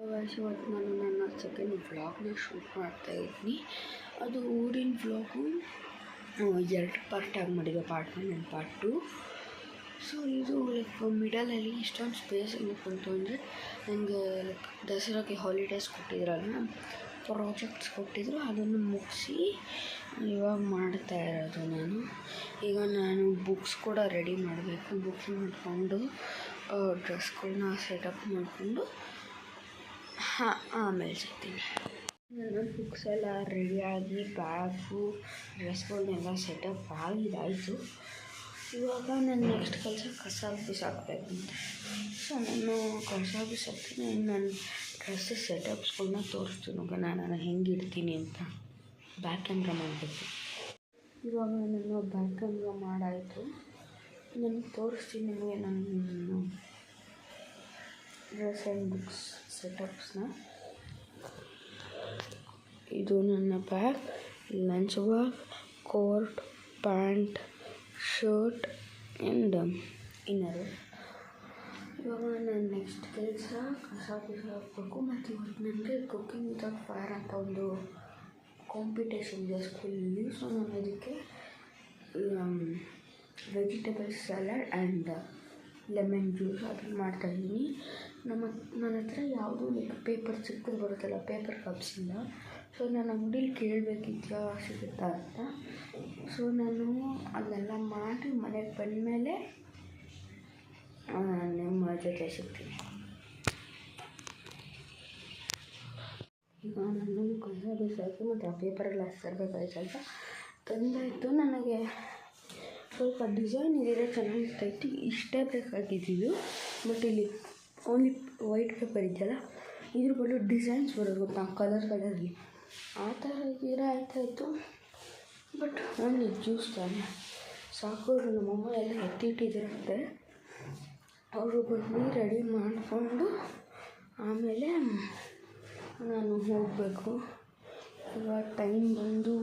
ಇವತ್ತು ನಾನು ನನ್ನ ಸೆಕೆಂಡ್ ವ್ಲಾಗ್ನ ಶೂಟ್ ಮಾಡ್ತಾಯಿದ್ದೀನಿ. ಅದು ಊರಿನ ವ್ಲಾಗು 2 ಪಾರ್ಟಾಗಿ ಮಾಡಿದೆ, ಪಾರ್ಟ್ 1 ಆ್ಯಂಡ್ ಪಾರ್ಟ್ 2. ಸೊ ಇದು ಲೈಕ್ ಮಿಡಲಲ್ಲಿ ಇಷ್ಟೊಂದು ಸ್ಪೇಸ್ ಏನಕ್ಕೆ ಬಂತು ಅಂದರೆ, ನನಗೆ ಲೈಕ್ ದಸರಾಗೆ ಹಾಲಿಡೇಸ್ ಕೊಟ್ಟಿದ್ರಲ್ಲ, ಪ್ರಾಜೆಕ್ಟ್ಸ್ ಕೊಟ್ಟಿದ್ರು, ಅದನ್ನು ಮುಗಿಸಿ ಇವಾಗ ಮಾಡ್ತಾ ಇರೋದು ನಾನು. ಈಗ ನಾನು ಬುಕ್ಸ್ ಕೂಡ ರೆಡಿ ಮಾಡಬೇಕು. ಬುಕ್ಸ್ ಮಾಡಿಕೊಂಡು ಡ್ರೆಸ್ಗಳನ್ನ ಸೆಟಪ್ ಮಾಡಿಕೊಂಡು ಆಮೇಲೆ ಸಿಗ್ತೀನಿ. ನನ್ನ ಬುಕ್ಸ್ ಎಲ್ಲ ರೆಡಿಯಾಗಿ ಬ್ಯಾಗು ಡ್ರೆಸ್ಗಳನ್ನೆಲ್ಲ ಸೆಟಪ್ ಆಗಿದ್ದಾಯಿತು. ಇವಾಗ ನನ್ನ ನೆಕ್ಸ್ಟ್ ಕೆಲಸ ಕಸ ಬಿಸಾಕಬೇಕು. ಸೊ ನಾನು ಕಸ ಬಿಸಾಕ್ತೀನಿ. ನನ್ನ ಡ್ರೆಸ್ ಸೆಟಪ್ಸ್ಗಳನ್ನ ತೋರಿಸ್ತೀನಿ, ನಾನು ಹೆಂಗೆ ಇಡ್ತೀನಿ ಅಂತ. ಬ್ಯಾಕ್ ಕ್ಯಾಮ್ರಾ ಮಾಡಬೇಕು. ಇವಾಗ ನಾನು ಬ್ಯಾಕ್ ಕ್ಯಾಮ್ರಾ ಮಾಡಾಯಿತು. ನನಗೆ ತೋರಿಸ್ತೀನಿ ನಿಮಗೆ ನನ್ನ ಡ್ರೆಸ್ ಆ್ಯಂಡ್ ಬುಕ್ಸ್ ಸೆಟಪ್ಸ್ನ. ಇದು ನನ್ನ bag, lunch bag, coat, pant, shirt and inner. ಇವಾಗ ನನ್ನ ನೆಕ್ಸ್ಟ್ ಕೆಲಸ ಕಸ ಬಿಸಾಕಬೇಕು. ಮತ್ತು ಇವತ್ತು ನನಗೆ ಕುಕ್ಕಿಂಗ್ ವಿತೌಟ್ ಫೈರ್ ಅಂತ ಒಂದು ಕಾಂಪಿಟೇಷನ್ ಇದೆ ಸ್ಕೂಲಲ್ಲಿ. ಸೊ ನಾನು ಅದಕ್ಕೆ vegetable salad and lemon juice ಅದನ್ನು ಮಾಡ್ತಾಯಿದ್ದೀನಿ. ನನ್ನ ಹತ್ರ ಯಾವುದೂ ಪೇಪರ್ ಚಿಕ್ಕದು ಬರುತ್ತಲ್ಲ, ಪೇಪರ್ ಕಪ್ಸ್ ಇಲ್ಲ. ಸೊ ನಾನು ಅಂಗಡೀಲಿ ಕೇಳಬೇಕಿದ್ಯಾ ಸಿಗುತ್ತಾ ಅಂತ. ಸೊ ನಾನು ಅದನ್ನೆಲ್ಲ ಮಾಡಿ ಮನೆಗೆ ಬಂದಮೇಲೆ ನಿಮ್ಮ ಜೊತೆ ಸಿಗ್ತೀನಿ. ಈಗ ನಾನು ಕಸ ಬಿಸಾಕಿ ಮತ್ತು ಆ ಪೇಪರೆಲ್ಲ ತರಬೇಕಾಯ್ತು, ಸ್ವಲ್ಪ ತಂದಾಯಿತು. ನನಗೆ ಸ್ವಲ್ಪ ಡಿಸೈನ್ ಇದ್ದರೆ ಚೆನ್ನಾಗಿರ್ತೈತಿ. ಇಷ್ಟೇ ಬೇಕಾಗಿದ್ದು. ಬಟ್ ಇಲ್ಲಿ ಓನ್ಲಿ ವೈಟ್ ಪೇಪರ್ ಇದೆಯಲ್ಲ, ಇದ್ರ ಬದಲು ಡಿಸೈನ್ಸ್ ಬರೋದು ಗೊತ್ತಾ, ಕಲರಲ್ಲಿ ಆ ಥರ ಇದ್ದರೆ ಆಯ್ತಾಯಿತು. ಬಟ್ ಓನ್ಲಿ ಜ್ಯೂಸ್ ತಾನೆ ಸಾಕು. ನಮ್ಮಮ್ಮ ಎಲ್ಲ ಎತ್ತಿಟ್ಟಿದ್ರಂತೆ, ಅವರು ಬಂದು ರೆಡಿ ಮಾಡಿಕೊಂಡು ಆಮೇಲೆ ನಾನು ಹೋಗಬೇಕು. ಇವಾಗ ಟೈಮ್ ಬಂದು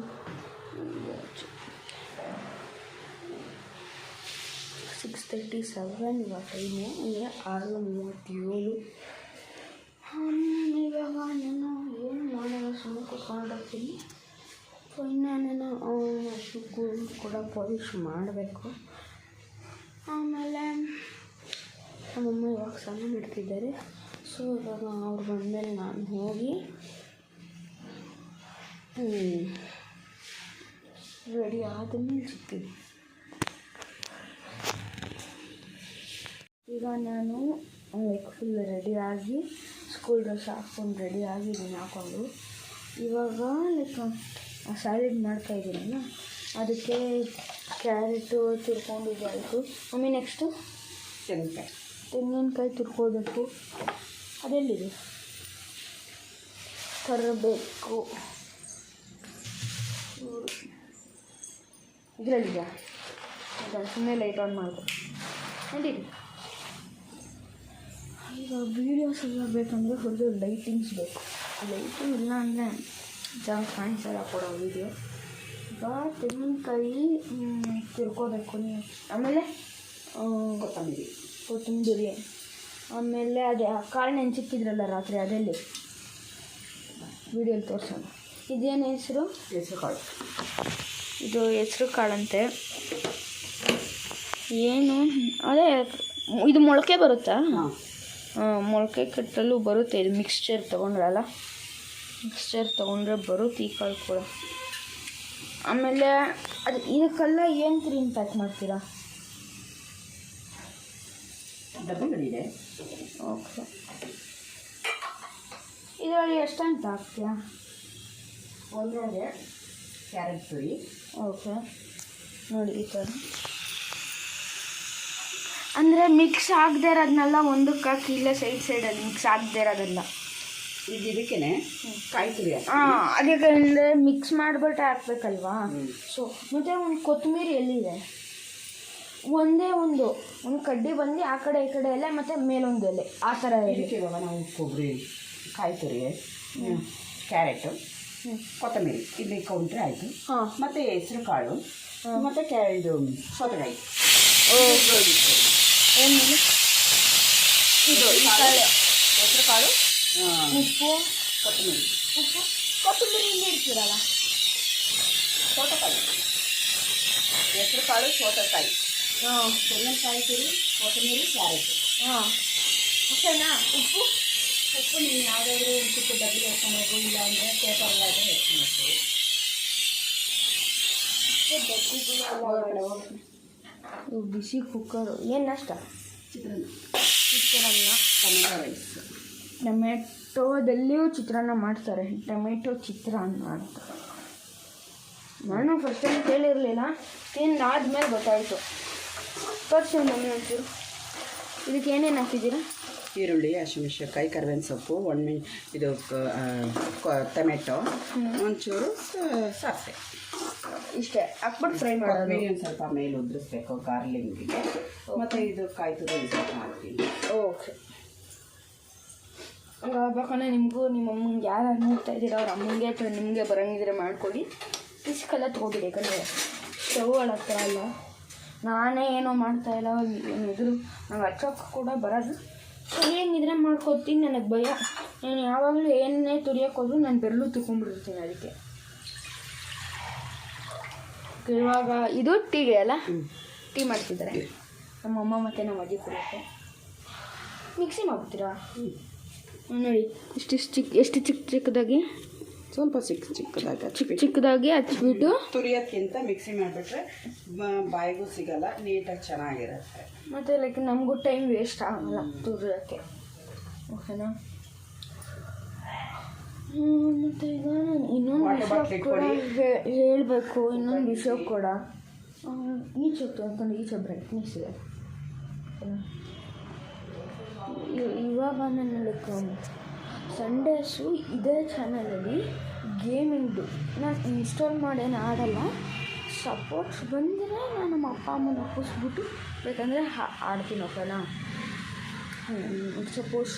6:37 ಇವಾಗ ಟೈಮು, ಅಂದರೆ 6:37. ಇವಾಗ ನಾನು ಏನು ಮಾಡೋದು, ಸುಮ್ಮನೆ ಕೂತ್ಕೊಂಡಿರ್ತೀನಿ. ಸೊ ಇನ್ನೇನೇನೋ ಶೂಕು ಕೂಡ ಪಾಲಿಶ್ ಮಾಡಬೇಕು. ಆಮೇಲೆ ನಮ್ಮಮ್ಮ ಇವಾಗ ಸ್ನಾನ ಮಾಡ್ತಿದ್ದಾರೆ. ಸೊ ಇವಾಗ ಅವ್ರು ಬಂದಮೇಲೆ ನಾನು ಹೋಗಿ ರೆಡಿ ಆದಮೇಲೆ ಸಿಗ್ತೀನಿ. ಈಗ ನಾನು ಲೈಕ್ ಫುಲ್ ರೆಡಿಯಾಗಿ ಸ್ಕೂಲ್ ಡ್ರೆಸ್ ಹಾಕ್ಕೊಂಡು ರೆಡಿ ಆಗಿದ್ದೀನಿ ಹಾಕ್ಕೊಂಡು. ಇವಾಗ ಲೈಕ್ ಸ್ಯಾಲೆಡ್ ಮಾಡ್ತಾಯಿದ್ದೀನಲ್ಲ, ಅದಕ್ಕೆ ಕ್ಯಾರೆಟು ತುರ್ಕೊಂಡಿದ್ದಾಯಿತು. ಆಮೇಲೆ ನೆಕ್ಸ್ಟು ತೆಂಗಿನಕಾಯಿ ತುರ್ಕೋಬೇಕು. ಅದೆಲ್ಲಿದೆ ತರಬೇಕು, ಇದರಲ್ಲಿದೆ. ಅದನ್ನು ಸುಮ್ಮನೆ ಲೈಟ್ ಆನ್ ಮಾಡಬೇಕು. ನಡೀರಿ. ಈಗ ವೀಡಿಯೋಸ್ ಎಲ್ಲ ಬೇಕಂದರೆ ಹೊರದು ಲೈಟಿಂಗ್ಸ್ ಬೇಕು. ಲೈಟು ಇಲ್ಲ ಅಂದರೆ ಚೆನ್ನಾಗಿ ಕಾಣಿಸಲ್ಲ ಕೊಡೋ ವೀಡಿಯೋ. ಈಗ ತೆಂಗಿನಕಾಯಿ ತುರ್ಕೋಬೇಕು ನೀವು. ಆಮೇಲೆ ಕೊತ್ತಂಬರಿ ಆಮೇಲೆ ಅದೇ ಕಾಳು ನೆಂಚಿಕ್ಕಿದ್ರಲ್ಲ ರಾತ್ರಿ, ಅದೆಲ್ಲಿ ವೀಡಿಯೋಲಿ ತೋರಿಸೋಣ. ಇದೇನು ಹೆಸರು? ಹೆಸರು ಕಾಳು. ಇದು ಹೆಸರು ಕಾಳಂತೆ. ಏನು ಅದೇ ಇದು ಮೊಳಕೆ ಬರುತ್ತಾ? ಮೊಳಕೆ ಕಟ್ಟಲು ಬರುತ್ತೆ. ಇದು ಮಿಕ್ಸ್ಚರ್ ತೊಗೊಂಡ್ರಲ್ಲ, ಮಿಕ್ಸ್ಚರ್ ತೊಗೊಂಡ್ರೆ ಬರುತ್ತೆ ಈ ಕಾಳು ಕೂಡ. ಆಮೇಲೆ ಅದು ಇದಕ್ಕೆಲ್ಲ ಏನು ಕ್ರೀಮ್ ಪ್ಯಾಕ್ ಮಾಡ್ತೀರಾ? ಡಬ್ಬಗಳಿದೆ. ಓಕೆ. ಇದರಲ್ಲಿ ಎಷ್ಟಂತ ಹಾಕ್ತೀಯಾ? ಒಂದೊಂದೇ ಕ್ಯಾರೆಟ್ ತುರಿ. ಓಕೆ, ನೋಡಿ ಈ ಥರ. ಅಂದರೆ ಮಿಕ್ಸ್ ಆಗದೆ ಇರೋದನ್ನೆಲ್ಲ ಒಂದಕ್ಕೆ ಹಾಕಿ, ಇಲ್ಲ ಸೈಡಲ್ಲಿ ಮಿಕ್ಸ್ ಆಗದೆ ಇರೋದೆಲ್ಲ ಇದಕ್ಕೆ ಕಾಯಿ ತುರಿ. ಅದಕ್ಕೆ ಅಂದರೆ ಮಿಕ್ಸ್ ಮಾಡಿಬಿಟ್ಟೆ ಹಾಕ್ಬೇಕಲ್ವಾ. ಸೊ ಮತ್ತು ಒಂದು ಕೊತ್ತಂಬರಿ ಎಲ್ಲಿದೆ? ಒಂದೇ ಒಂದು ಕಡ್ಡಿ ಬಂದು ಆ ಕಡೆ ಈ ಕಡೆ ಎಲೆ ಮತ್ತು ಮೇಲೊಂದು ಎಲೆ ಆ ಥರ. ಇವಾಗ ನಾವು ಕೊಬ್ಬರಿ, ಕಾಯಿ ತುರಿ, ಕ್ಯಾರೆಟು, ಕೊತ್ತಂಬರಿ ಇಲ್ಲಿ ಕೌಂಟ್ರೆ ಆಯಿತು. ಮತ್ತು ಹೆಸರು ಕಾಳು ಮತ್ತು ಇದು ಸೌತೆಕಾಯಿ. ಏನು ಇದು ಹೆಸರು ಕಾಳು, ಉಪ್ಪು, ಕೊತ್ತಂಬರಿ, ಉಪ್ಪು, ಕೊತ್ತಂಬರಿ ಹಿಂಗೆ ಇಡ್ತೀರಲ್ಲ, ಸೌತೆಕಾಯಿ, ಹೆಸರು ಕಾಳು, ಸೌತೆಕಾಯಿ, ತೆಂಗಿನಕಾಯಿ ತುರಿ, ಕೊತ್ತಂಬರಿ, ಕ್ಯಾರೆಟ್. ಅಷ್ಟೇನಾ? ಉಪ್ಪು ಉಪ್ಪು ನೀವು ಯಾವುದಾದ್ರೂ ಚಿಕ್ಕ ಡಬ್ಬಿ ಹಾಕೊಂಡು ಹೋಗು, ಇಲ್ಲ ಅಂದರೆ ಪೇಪರ್ಲಾದರೆ ಹೆಚ್ಚು ಇವು ಬಿಸಿ ಕುಕ್ಕರು. ಏನು ನಾಷ್ಟ? ಚಿತ್ರಾನ್ನ, ಟೊಮೆಟೊ ರೈಸ್. ಟೊಮೆಟೊದಲ್ಲಿಯೂ ಚಿತ್ರಾನ್ನ ಮಾಡ್ತಾರೆ, ಟೊಮೆಟೊ ಚಿತ್ರಾನ್ನ ಅಂತ. ನಾನು ಫಸ್ಟ್ ಟೈಮ್ ಕೇಳಿರಲಿಲ್ಲ, ತಿಂದಾದ್ಮೇಲೆ ಗೊತ್ತಾಯಿತು. ತೋರಿಸಿ ನಮಗೆ ಒಂಚೂರು. ಇದಕ್ಕೆ ಏನೇನು ಹಾಕಿದ್ದೀರಾ? ಈರುಳ್ಳಿ, ಹಸಿಮೆಣಸಿನಕಾಯಿ, ಕರಿಬೇವಿನ ಸೊಪ್ಪು, ಇದು ಟೊಮೆಟೊ, ಒಂಚೂರು ಸಾಸಿವೆ, ಇಷ್ಟೇ ಹಾಕ್ಬಿಟ್ಟು ಫ್ರೈ ಮಾಡೋದು. ಮೀಡಿಯಮ್ ಸ್ವಲ್ಪ ಮೇಲೆ ಉದ್ರಿಸ್ಬೇಕು ಗಾರ್ಲಿಂಗಿಗೆ. ಮತ್ತು ಇದು ಕಾಯಿ ತುರಿ ಸ್ವಲ್ಪ ಹಾಕ್ತೀನಿ. ಓಕೆ. ಬೇಕಂದರೆ ನಿಮಗೂ ನಿಮ್ಮ ಅಮ್ಮಂಗೆ ಯಾರು ನೋಡ್ತಾ ಇದ್ದೀರಾ ಅವ್ರ ಅಮ್ಮಂಗೆ ಅಥವಾ ನಿಮಗೆ ಬರೋಂಗಿದ್ರೆ ಮಾಡ್ಕೊಡಿ. ರಿಸ್ಕೆಲ್ಲ ತೊಗೊಬಿಡಿ, ಯಾಕಂದರೆ ಸ್ಟವ್ ಹತ್ರ ಅಲ್ಲ. ನಾನೇ ಏನೋ ಮಾಡ್ತಾಯಿಲ್ಲ, ಎದುರು ನಂಗೆ ಹಚ್ಚೋಕ್ಕೆ ಕೂಡ ಬರೋದು. ಹೆಂಗಿದ್ರೆ ಮಾಡ್ಕೊತೀನಿ, ನನಗೆ ಭಯ. ನಾನು ಯಾವಾಗಲೂ ಏನೇ ತುರಿಯೋಕೆ ಹೋದ್ರು ನಾನು ಬೆರಳು ತುಕೊಂಡ್ಬಿಡ್ತೀನಿ. ಅದಕ್ಕೆ ಇವಾಗ ಇದು ಟೀಗೆ ಅಲ್ಲ, ಟೀ ಮಾಡ್ತಿದ್ದಾರೆ ನಮ್ಮಮ್ಮ ಮತ್ತು ನಮ್ಮ ಅಜ್ಜಿ ಕುಡಿಯೋಕ್ಕೆ. ಮಿಕ್ಸಿ ಮಾಡ್ಬಿಡ್ತೀರಾ? ನೋಡಿ ಎಷ್ಟು ಚಿಕ್ಕದಾಗಿ, ಸ್ವಲ್ಪ ಚಿಕ್ಕದಾಗಿ ಹಚ್ಬಿಟ್ಟು ತುರಿಯೋದ್ಕಿಂತ ಮಿಕ್ಸಿ ಮಾಡಿಬಿಟ್ರೆ ಬಾಯಿಗೂ ಸಿಗಲ್ಲ, ನೀಟಾಗಿ ಚೆನ್ನಾಗಿರುತ್ತೆ. ಮತ್ತು ಲೈಕ್ ನಮಗೂ ಟೈಮ್ ವೇಸ್ಟ್ ಆಗಲ್ಲ ತುರಿಯೋಕ್ಕೆ. ಓಕೆನಾ? ಮತ್ತು ಈಗ ಇನ್ನೊಂದು ವಿಷಯ ಕೂಡ ಹೇಳಬೇಕು. ಇನ್ನೊಂದು ವಿಷಯ ಕೂಡ ಈಚೆ ಅಂದ್ಕೊಂಡು ಈಚೆ ಬ್ರೈಟ್ನೆಸ್ ಇದೆ. ಇವಾಗ ನಾನು ಲೈಕ್ ಸಂಡೇಸು ಇದೇ ಚಾನಲಲ್ಲಿ ಗೇಮಿಂಗ್ದು ನಾನು ಇನ್ಸ್ಟಾಲ್ ಮಾಡೇನು ಆಡಲ್ಲ. ಸಪೋರ್ಟ್ಸ್ ಬಂದರೆ ನಾನು ನಮ್ಮ ಅಪ್ಪ ಅಮ್ಮನ ಒಪ್ಪಿಸ್ಬಿಟ್ಟು ಬೇಕಂದರೆ ಆಡ್ತೀನಿ. ಓಕೆನಾ? ಸಪೋಸ್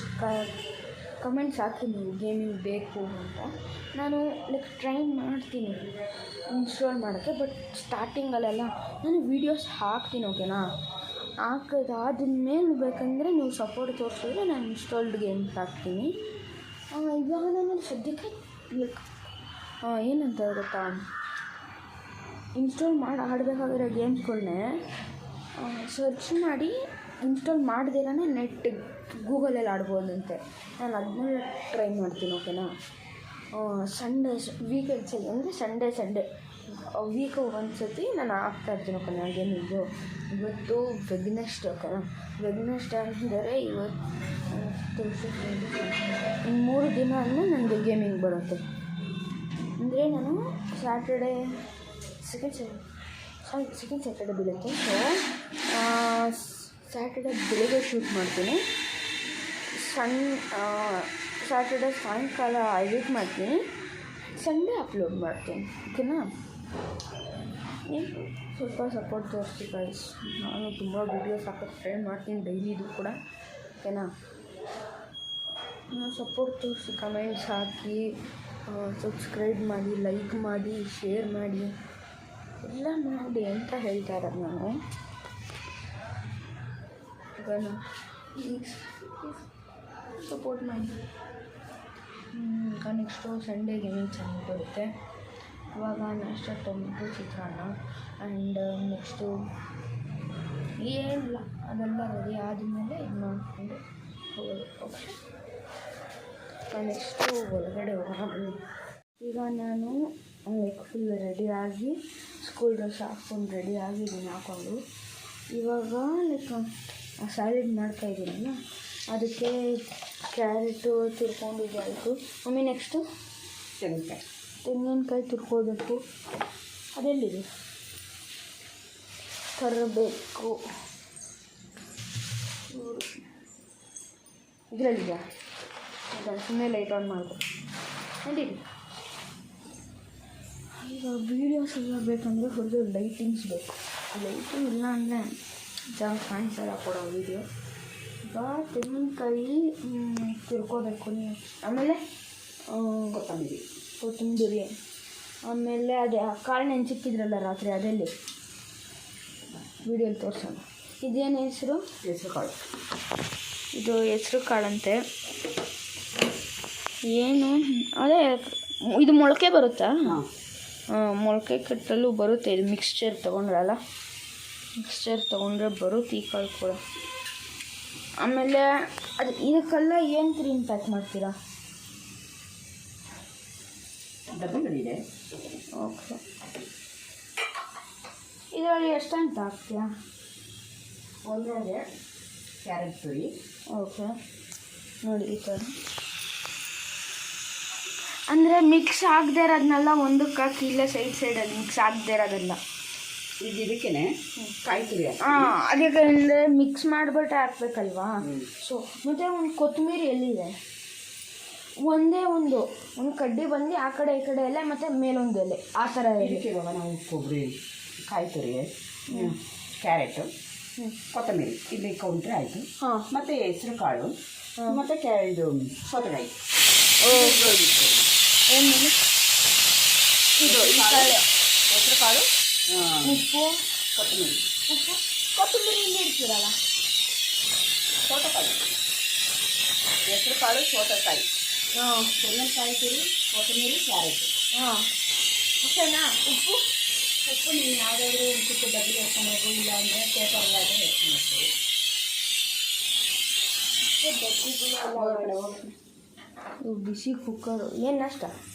ಕಮೆಂಟ್ಸ್ ಹಾಕಿ ನೀವು ಗೇಮಿಂಗ್ ಬೇಕು ಅಂತ, ನಾನು ಲೈಕ್ ಟ್ರೈ ಮಾಡ್ತೀನಿ ಇನ್ಸ್ಟಾಲ್ ಮಾಡೋಕ್ಕೆ. ಬಟ್ ಸ್ಟಾರ್ಟಿಂಗಲ್ಲೆಲ್ಲ ನಾನು ವೀಡಿಯೋಸ್ ಹಾಕ್ತೀನಿ. ಓಕೆನಾ? ಹಾಕೋದಾದ್ಮೇಲೆ ಬೇಕಂದರೆ ನೀವು ಸಪೋರ್ಟ್ ತೋರಿಸಿದ್ರೆ ನಾನು ಇನ್ಸ್ಟಾಲ್ಡ್ ಗೇಮ್ಸ್ ಹಾಕ್ತೀನಿ. ಇವಾಗ ನಾನು ಸದ್ಯಕ್ಕೆ ಲೈಕ್ ಏನಂತ ಗೊತ್ತಾ, ಇನ್ಸ್ಟಾಲ್ ಮಾಡಿ ಆಡಬೇಕಾಗಿರೋ ಗೇಮ್ಸ್ಗಳನ್ನೇ ಸರ್ಚ್ ಮಾಡಿ ಇನ್ಸ್ಟಾಲ್ ಮಾಡ್ದಿರಾನೆ ನೆಟ್ ಗೂಗಲಲ್ಲಿ ಆಡ್ಬೋದಂತೆ. ನಾನು ಅದನ್ನೆಲ್ಲ ಟ್ರೈ ಮಾಡ್ತೀನಿ. ಓಕೆನಾ? ಸಂಡೇಸ್ ವೀಕೆಂಡ್ಸ್ ಅಂದರೆ ಸಂಡೇ ವೀಕ್ ಒಂದು ಸತಿ ನಾನು ಆಗ್ತಾಯಿರ್ತೀನಿ. ಓಕೆನಾ? ಗೇಮಿಂಗು ಇವತ್ತು ವೆಗ್ನೆಸ್ಡೇ. ಓಕೆನಾ? ವೆಗ್ನೆಸ್ಡೇ ಅಂದರೆ ಇವತ್ತು 3 ದಿನ ಅಂದರೆ ನನಗೆ ಗೇಮಿಂಗ್ ಬರುತ್ತೆ. ಅಂದರೆ ನಾನು ಸೆಕೆಂಡ್ ಸ್ಯಾಟರ್ಡೆ ಬೀಳುತ್ತೆ. ಸೊ ಸ್ಯಾಟರ್ಡೆ ಬೆಳಿಗ್ಗೆ ಶೂಟ್ ಮಾಡ್ತೀನಿ, ಸ್ಯಾಟರ್ಡೆ ಸಾಯಂಕಾಲ ಎಡಿಟ್ ಮಾಡ್ತೀನಿ, ಸಂಡೇ ಅಪ್ಲೋಡ್ ಮಾಡ್ತೀನಿ. ಓಕೆನಾ? ಸ್ವಲ್ಪ ಸಪೋರ್ಟ್ ತೋರಿಸಿ ಗೈಸ್. ನಾನು ತುಂಬ ವೀಡಿಯೋಸ್ ಹಾಕೋಕ್ಕೆ ಟ್ರೈ ಮಾಡ್ತೀನಿ ಡೈಲಿದು ಕೂಡ. ಓಕೆನಾ? ಸಪೋರ್ಟ್ ತೋರಿಸಿ, ಕಮೆಂಟ್ಸ್ ಹಾಕಿ, ಸಬ್ಸ್ಕ್ರೈಬ್ ಮಾಡಿ, ಲೈಕ್ ಮಾಡಿ, ಶೇರ್ ಮಾಡಿ, ಎಲ್ಲ ಮಾಡಿ ಅಂತ ಹೇಳ್ತಾ ಇರೋದು ನಾನು. ಓಕೆನಾ? ಸಪೋರ್ಟ್ ಮಾಡಿ. ನೆಕ್ಸ್ಟು ಸಂಡೇ ಗೇಮಿಂಗ್ ಚೆನ್ನಾಗಿ ಬರುತ್ತೆ. ಇವಾಗ next tomato chitranna and next ಏನಿಲ್ಲ, ಅದೆಲ್ಲ ರೆಡಿ ಆದಮೇಲೆ ಇದು ಮಾಡಿಕೊಂಡು ಹೋಗೋದು. ಓಕೆ? ನೆಕ್ಸ್ಟು ಹೊರಗಡೆ ಹೋಗೋಣ. ಈಗ ನಾನು ಲೈಕ್ ಫುಲ್ ರೆಡಿಯಾಗಿ ಸ್ಕೂಲ್ ಡ್ರೆಸ್ ಹಾಕ್ಕೊಂಡು ರೆಡಿ ಆಗಿದ್ದೀನಿ ಹಾಕ್ಕೊಂಡು. ಇವಾಗ ಲೈಕ್ ಸ್ಯಾಲೆಡ್ ಮಾಡ್ತಾಯಿದ್ದೀನಲ್ಲ, ಅದಕ್ಕೆ ಕ್ಯಾರೆಟು ತುರ್ಕೊಂಡಿದ್ದಾಯಿತು. ಆಮೇಲೆ ನೆಕ್ಸ್ಟು ತೆಂಗಿನಕಾಯಿ ತುರ್ಕೋಬೇಕು. ಅದೆಲ್ಲಿದೆ? ತರಬೇಕು. ಇದರಲ್ಲಿದೆಯಾ? ಸುಮ್ಮನೆ ಲೈಟ್ ಆನ್ ಮಾಡಬೇಕು. ನಡೀರಿ. ಈಗ ವೀಡಿಯೋಸ್ ಎಲ್ಲ ಬೇಕಂದರೆ ಹೊರದು ಲೈಟಿಂಗ್ಸ್ ಬೇಕು. ಲೈಟಿಂಗ್ ಇಲ್ಲ ಅಂದರೆ ಚೆನ್ನಾಗಿ ಕಾಣಿಸಲ್ಲ ಕೊಡೋ ವೀಡಿಯೋ. ಈಗ ತೆಂಗಿನಕಾಯಿ ತುರ್ಕೋಬೇಕು ನೀವು. ಆಮೇಲೆ ಕೊತ್ತಂಬರಿ, ಆಮೇಲೆ ಅದೇ ಕಾಳು ನೆಂಚಿಕ್ಕಿದ್ರಲ್ಲ ರಾತ್ರಿ, ಅದೆಲ್ಲಿ ವೀಡಿಯೋಲಿ ತೋರಿಸೋಣ. ಇದೇನು ಹೆಸರು? ಹೆಸರು ಕಾಳು. ಇದು ಹೆಸರು ಕಾಳಂತೆ. ಏನು ಅದೇ ಇದು ಮೊಳಕೆ ಬರುತ್ತಾ? ಹಾಂ, ಮೊಳಕೆ ಕಟ್ಟಲು ಬರುತ್ತೆ. ಇದು ಮಿಕ್ಸ್ಚರ್ ತೊಗೊಂಡ್ರಲ್ಲ, ಮಿಕ್ಸ್ಚರ್ ತೊಗೊಂಡ್ರೆ ಬರುತ್ತೆ ಈ ಕಾಳು ಕೂಡ. ಆಮೇಲೆ ಅದು ಇದಕ್ಕೆಲ್ಲ ಏನು ಕ್ರೀಮ್ ಪ್ಯಾಕ್ ಮಾಡ್ತೀರಾ? ಡಬ್ಬಗಳಿದೆ. ಓಕೆ, ಇದರಲ್ಲಿ ಎಷ್ಟಂತ ಹಾಕ್ತೀಯಾ? ಒಂದೊಂದೇ ಕ್ಯಾರೆಟ್ ತುರಿ. ಓಕೆ, ನೋಡಿ ಈ ಥರ ಅಂದರೆ ಮಿಕ್ಸ್ ಆಗದೆ ಇರೋದನ್ನೆಲ್ಲ ಒಂದಕ್ಕೆ ಹಾಕಿ, ಇಲ್ಲ ಸೈಡಲ್ಲಿ ಮಿಕ್ಸ್ ಆಗದೆ ಇರೋದಲ್ಲ. ಈಗ ಇದಕ್ಕೇ ಕಾಯಿ ತುರಿ. ಹಾಂ, ಅದಕ್ಕೆ ಅಂದರೆ ಮಿಕ್ಸ್ ಮಾಡಿಬಿಟ್ಟೆ ಹಾಕ್ಬೇಕಲ್ವಾ? ಸೊ ಮತ್ತು ಒಂದು ಕೊತ್ತಂಬರಿ ಎಲ್ಲಿದೆ? ಒಂದೇ ಒಂದು ಕಡ್ಡಿ ಬಂದು ಆ ಕಡೆ ಈ ಕಡೆ ಎಲೆ ಮತ್ತು ಮೇಲೊಂದು ಎಲೆ ಆ ಥರ ಇದಕ್ಕೆ ಇವಾಗ ನಾವು ಕೊಬ್ಬರಿ, ಕಾಯಿ ತುರಿ, ಕ್ಯಾರೆಟು, ಕೊತ್ತಂಬರಿ ಇಲ್ಲಿ ಕೌಂಟ್ರೆ ಆಯಿತು. ಹಾಂ, ಮತ್ತು ಹೆಸರು ಕಾಳು, ಮತ್ತು ಇದು ಸೌತೆಕಾಯಿ. ಏನು ಇದು ಹೆಸರು ಕಾಳು, ಉಪ್ಪು, ಕೊತ್ತಂಬರಿ. ಉಪ್ಪು ಕೊತ್ತಂಬರಿ ಹಿಂದೆ ಇಡ್ತೀರಲ್ಲ? ಸೌತೆಕಾಯಿ, ಹೆಸರು ಕಾಳು, ಸೌತೆಕಾಯಿ, ಹಾಂ, ತೆಂಗಿನಕಾಯಿ ತುರಿ, ಕೊತ್ತಂಬರಿ, ಕ್ಯಾರೆಟ್. ಹಾಂ, ಓಕೆನಾ? ಉಪ್ಪು ನೀವು ಯಾವುದಾದ್ರೂ ಒಂದು ಚಿಕ್ಕ ಡಬ್ಬಿ ಹೇಳ್ಕೊಂಡು ಹೋಗು, ಇಲ್ಲ ಅಂದರೆ ಪೇಪರ್ಲಾದರೆ ಹೇಳ್ಕೊಂಡು ಹೋಗ್ತೀವಿ. ಇವು ಬಿಸಿ ಕುಕ್ಕರು. ಏನು ನಾಷ್ಟ?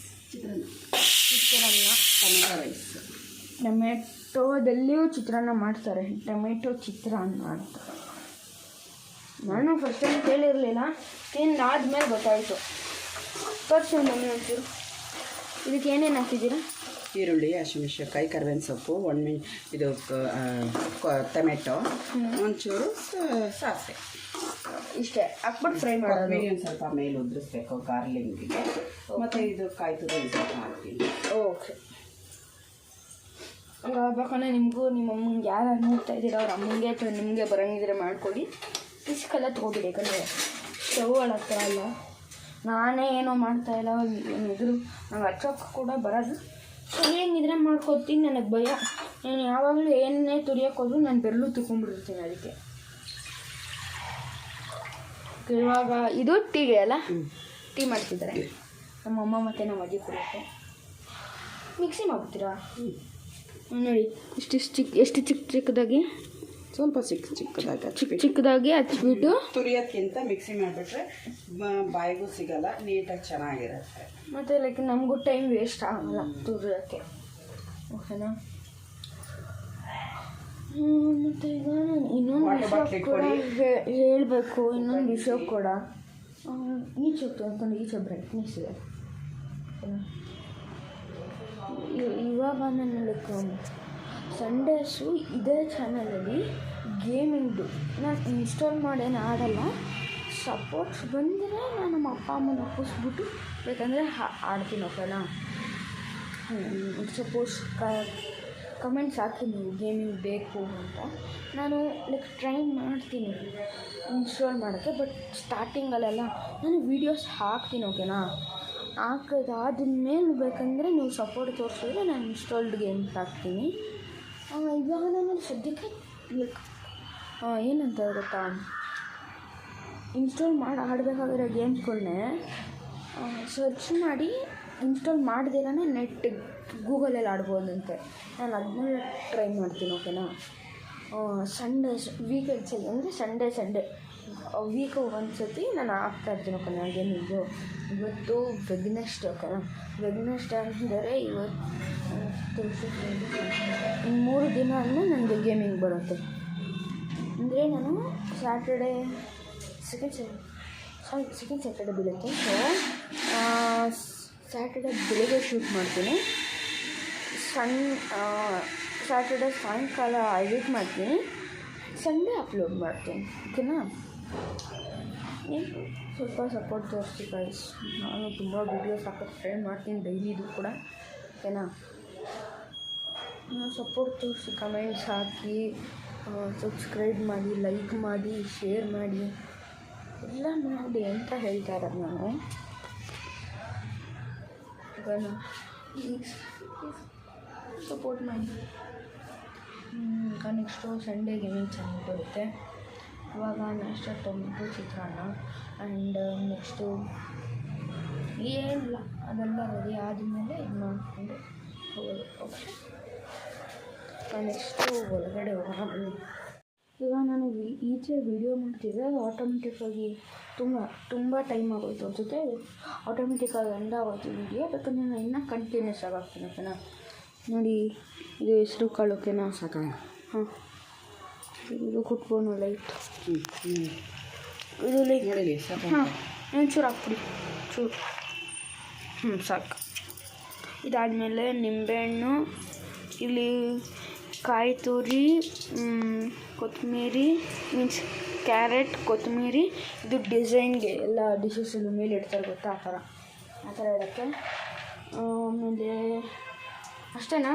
ಚಿತ್ರಾನ್ನ, ಟೊಮೆಟೊ ರೈಸ್. ಟೊಮೆಟೊದಲ್ಲಿಯೂ ಚಿತ್ರಾನ್ನ ಮಾಡ್ತಾರೆ, ಟೊಮೆಟೊ ಚಿತ್ರಾನ್ನ ಅಂತ. ನಾನು ಫಸ್ಟ್ ಟೈಮ್ ಕೇಳಿರಲಿಲ್ಲ, ತಿಂದಾದ್ಮೇಲೆ ಗೊತ್ತಾಯಿತು. ತೋರಿಸಿ ಮಮ್ಮಿ ಒಂಚೂರು. ಇದಕ್ಕೆ ಏನೇನು ಹಾಕಿದ್ದೀರಾ? ಈರುಳ್ಳಿ, ಹಸಿಮೆಣಸಿನಕಾಯಿ, ಕರಿಬೇವಿನ ಸೊಪ್ಪು, ಇದು ಟೊಮೆಟೊ, ಒಂಚೂರು ಸಾಸಿವೆ, ಇಷ್ಟೇ ಹಾಕ್ಬಿಟ್ಟು ಫ್ರೈ ಮಾಡೋದು. ಮೀಡಿಯಮ್ ಸ್ವಲ್ಪ ಮೇಲೆ ಉದುರಿಸ್ಬೇಕು ಗಾರ್ಲಿಂಗಿಗೆ. ಮತ್ತು ಇದು ಕಾಯಿ ತುರಿ ಸ್ವಲ್ಪ ಹಾಕ್ತೀನಿ. ಓಕೆ, ಹಂಗಾಗ್ಬೇಕಂದ್ರೆ ನಿಮಗೂ ನಿಮ್ಮ ಅಮ್ಮಂಗೆ ಯಾರು ನೋಡ್ತಾ ಇದ್ದೀರಾ ಅವ್ರ ಅಮ್ಮಂಗೆ ಅಥವಾ ನಿಮಗೆ ಬರೋಂಗಿದ್ರೆ ಮಾಡ್ಕೊಡಿ. ರಿಸ್ಕೆಲ್ಲ ತೊಗೊಬಿಡಿ, ಯಾಕಂದರೆ ಸ್ಟವ್ ಹತ್ರ ಅಲ್ಲ. ನಾನೇ ಏನೋ ಮಾಡ್ತಾಯಿಲ್ಲ, ಎದುರು ನಂಗೆ ಹಚ್ಚೋಕ್ಕೆ ಕೂಡ ಬರೋದು. ಸೊ ಹೆಂಗಿದ್ರೆ ಮಾಡ್ಕೊತೀನಿ, ನನಗೆ ಭಯ. ನಾನು ಯಾವಾಗಲೂ ಏನೇ ತುರಿಯೋಕ್ಕೋದ್ರು ನಾನು ಬೆರಳು ತುಕೊಂಡ್ಬಿಟ್ಟಿರ್ತೀನಿ. ಅದಕ್ಕೆ ಇವಾಗ ಇದು ಟೀಗೆ ಅಲ್ಲ, ಟೀ ಮಾಡ್ತಿದ್ದಾರೆ ನಮ್ಮಮ್ಮ ಮತ್ತು ನಮ್ಮ ಅಜ್ಜಿ ಕುಡಿಯೋಕ್ಕೆ. ಮಿಕ್ಸಿ ಮಾಡ್ಬಿಡ್ತೀರಾ? ನೋಡಿ ಎಷ್ಟು ಚಿಕ್ಕದಾಗಿ, ಸ್ವಲ್ಪ ಚಿಕ್ಕದಾಗಿ ಹಚ್ಬಿಟ್ಟು ತುರಿಯೋದ್ಕಿಂತ ಮಿಕ್ಸಿ ಮಾಡಿಬಿಟ್ರೆ ಬಾಯಿಗೂ ಸಿಗಲ್ಲ, ನೀಟಾಗಿ ಚೆನ್ನಾಗಿರುತ್ತೆ. ಮತ್ತು ಲೈಕ್ ನಮಗೂ ಟೈಮ್ ವೇಸ್ಟ್ ಆಗಲ್ಲ ತುರಿಯೋಕ್ಕೆ. ಓಕೆನಾ? ಮತ್ತು ಈಗ ಇನ್ನೊಂದು ವಿಷಯ ಕೂಡ ಹೇಳಬೇಕು. ಇನ್ನೊಂದು ವಿಷಯ ಕೂಡ, ಈಚೆ ಹೊತ್ತು ಅಂದ್ಕೊಂಡು ಈಚೆ ಬ್ರೈಟ್ನೆಸ್ ಇದೆ. ಇವಾಗ ನಾನು ಲೈಕ್ ಸಂಡೇಸು ಇದೇ ಚಾನಲಲ್ಲಿ ಗೇಮಿಂಗ್ದು ನಾನು ಇನ್ಸ್ಟಾಲ್ ಮಾಡೇನು ಆಡಲ್ಲ. ಸಪೋರ್ಟ್ಸ್ ಬಂದರೆ ನಾನು ನಮ್ಮ ಅಪ್ಪ ಅಮ್ಮನ ಒಪ್ಪಿಸ್ಬಿಟ್ಟು ಬೇಕಂದರೆ ಆಡ್ತೀನಿ. ಓಕೆನಾ? ಸಪೋಸ್ ಕಮೆಂಟ್ಸ್ ಹಾಕಿ ನೀವು ಗೇಮಿಂಗ್ ಬೇಕು ಅಂತ, ನಾನು ಲೈಕ್ ಟ್ರೈ ಮಾಡ್ತೀನಿ ಇನ್ಸ್ಟಾಲ್ ಮಾಡೋಕ್ಕೆ. ಬಟ್ ಸ್ಟಾರ್ಟಿಂಗಲ್ಲೆಲ್ಲ ನಾನು ವೀಡಿಯೋಸ್ ಹಾಕ್ತೀನಿ. ಓಕೆನಾ? ಹಾಕೋದಾದ್ಮೇಲೆ ಬೇಕಂದರೆ ನೀವು ಸಪೋರ್ಟ್ ತೋರಿಸಿದ್ರೆ ನಾನು ಇನ್ಸ್ಟಾಲ್ಡ್ ಗೇಮ್ಸ್ ಹಾಕ್ತೀನಿ. ಇವಾಗ ನಾನು ಸದ್ಯಕ್ಕೆ ಲೈಕ್ ಏನಂತ ಗೊತ್ತಾ, ಇನ್ಸ್ಟಾಲ್ ಮಾಡಿ ಆಡಬೇಕಾಗಿರೋ ಗೇಮ್ಸ್ಗಳನ್ನೇ ಸರ್ಚ್ ಮಾಡಿ ಇನ್ಸ್ಟಾಲ್ ಮಾಡ್ದಿರಾನೆ ನೆಟ್ ಗೂಗಲಲ್ಲಿ ಆಡ್ಬೋದಂತೆ. ನಾನು ಅದನ್ನೆಲ್ಲ ಟ್ರೈ ಮಾಡ್ತೀನಿ. ಓಕೆನಾ? ವೀಕೆಂಡ್ಸಲ್ಲಿ ಅಂದರೆ ಸಂಡೇ ವೀಕ್ ಒಂದು ಸತಿ ನಾನು ಆಗ್ತಾಯಿರ್ತೀನಿ. ಓಕೆನಾ? ಗೇಮಿಂಗು ಇವತ್ತು ವೆಗ್ನೆಸ್ಡೇ. ಓಕೆನಾ? ವೆಗ್ನೆಸ್ಡೇ ಅಂದರೆ ಇವತ್ತು 3 ದಿನ ಅಂದರೆ ನನಗೆ ಗೇಮಿಂಗ್ ಬರುತ್ತೆ. ಅಂದರೆ ನಾನು ಸೆಕೆಂಡ್ ಸ್ಯಾಟರ್ಡೆ ಬೀಳುತ್ತೆ. ಸೊ ಸ್ಯಾಟರ್ಡೆ ಬೆಳಿಗ್ಗೆ ಶೂಟ್ ಮಾಡ್ತೀನಿ, ಸ್ಯಾಟರ್ಡೆ ಸಾಯಂಕಾಲ ಎಡಿಟ್ ಮಾಡ್ತೀನಿ, ಸಂಡೇ ಅಪ್ಲೋಡ್ ಮಾಡ್ತೀನಿ. ಓಕೆನಾ? ಸ್ವಲ್ಪ ಸಪೋರ್ಟ್ ತೋರಿಸಿ ಗೈಸ್. ನಾನು ತುಂಬ ವೀಡಿಯೋಸ್ ಹಾಕೋಕ್ಕೆ ಟ್ರೈ ಮಾಡ್ತೀನಿ ಡೈಲಿದು ಕೂಡ. ಓಕೆನಾ? ಸಪೋರ್ಟ್ ತೋರಿಸಿ, ಕಮೆಂಟ್ಸ್ ಹಾಕಿ, ಸಬ್ಸ್ಕ್ರೈಬ್ ಮಾಡಿ, ಲೈಕ್ ಮಾಡಿ, ಶೇರ್ ಮಾಡಿ, ಎಲ್ಲ ಮಾಡಿ ಅಂತ ಹೇಳ್ತಾ ಇರೋದು ನಾನು. ಓಕೆನಾ? ಸಪೋರ್ಟ್ ಮಾಡಿ. ನೆಕ್ಸ್ಟು ಸಂಡೇ ಗೇಮಿಂಗ್ ಚಾನಲ್ ಬರುತ್ತೆ. ಇವಾಗ ನಾಷ್ಟ ಟೊಮೆಟೊ ಚಿತ್ರಾನ್ನ. ಆ್ಯಂಡ್ ನೆಕ್ಸ್ಟು ಏನಿಲ್ಲ, ಅದೆಲ್ಲ ರೆಡಿ ಆದಮೇಲೆ ಇದು ಮಾಡಿಕೊಂಡು ಹೋಗೋದು. ಓಕೆ, ನೆಕ್ಸ್ಟು ಒಳಗಡೆ ಹೋಗೋಣ ಬನ್ನಿ. ಈಗ ನಾನು ಈಚೆ ವೀಡಿಯೋ ಮಾಡ್ತಿದ್ದೆ, ಅದು ಆಟೋಮೆಟಿಕ್ಕಾಗಿ ತುಂಬ ಟೈಮ್ ಆಗೋಯ್ತು ಅನಿಸುತ್ತೆ. ಆಟೋಮೆಟಿಕ್ಕಾಗಿ ಎಂಡ್ ಆಗೋಯ್ತು ವೀಡಿಯೋ. ಯಾಕಂದರೆ ನಾನು ಇನ್ನೂ ಕಂಟಿನ್ಯೂಸ್ ಆಗಿ ಆಗ್ತೀನಿ. ಓಕೆನಾ, ನೋಡಿ ಇದು ಹೆಸರು ಕಾಳು. ಓಕೆನಾ, ಸಾಕ? ಹಾಂ, ಇದು ಕುಟ್ಕೊಂಡು ಲೈಟ್ ಇದು ಲೈಕ್ ಹಾಂ ಒಂಚೂರು ಹಾಕ್ಬಿಡಿ, ಚೂರು. ಸಾಕು. ಇದಾದಮೇಲೆ ನಿಂಬೆಹಣ್ಣು, ಇಲ್ಲಿ ಕಾಯಿ ತುರಿ, ಕೊತ್ತಂಬರಿ, ಮೀನ್ಸ್ ಕ್ಯಾರೆಟ್, ಕೊತ್ತಂಬರಿ. ಇದು ಡಿಸೈನ್ಗೆ ಎಲ್ಲ ಡಿಶಸಲ್ಲಿ ಮೇಲೆ ಇಡ್ತಾರೆ ಗೊತ್ತಾ, ಆ ಥರ ಇರುತ್ತೆ. ಆಮೇಲೆ ಅಷ್ಟೇನಾ?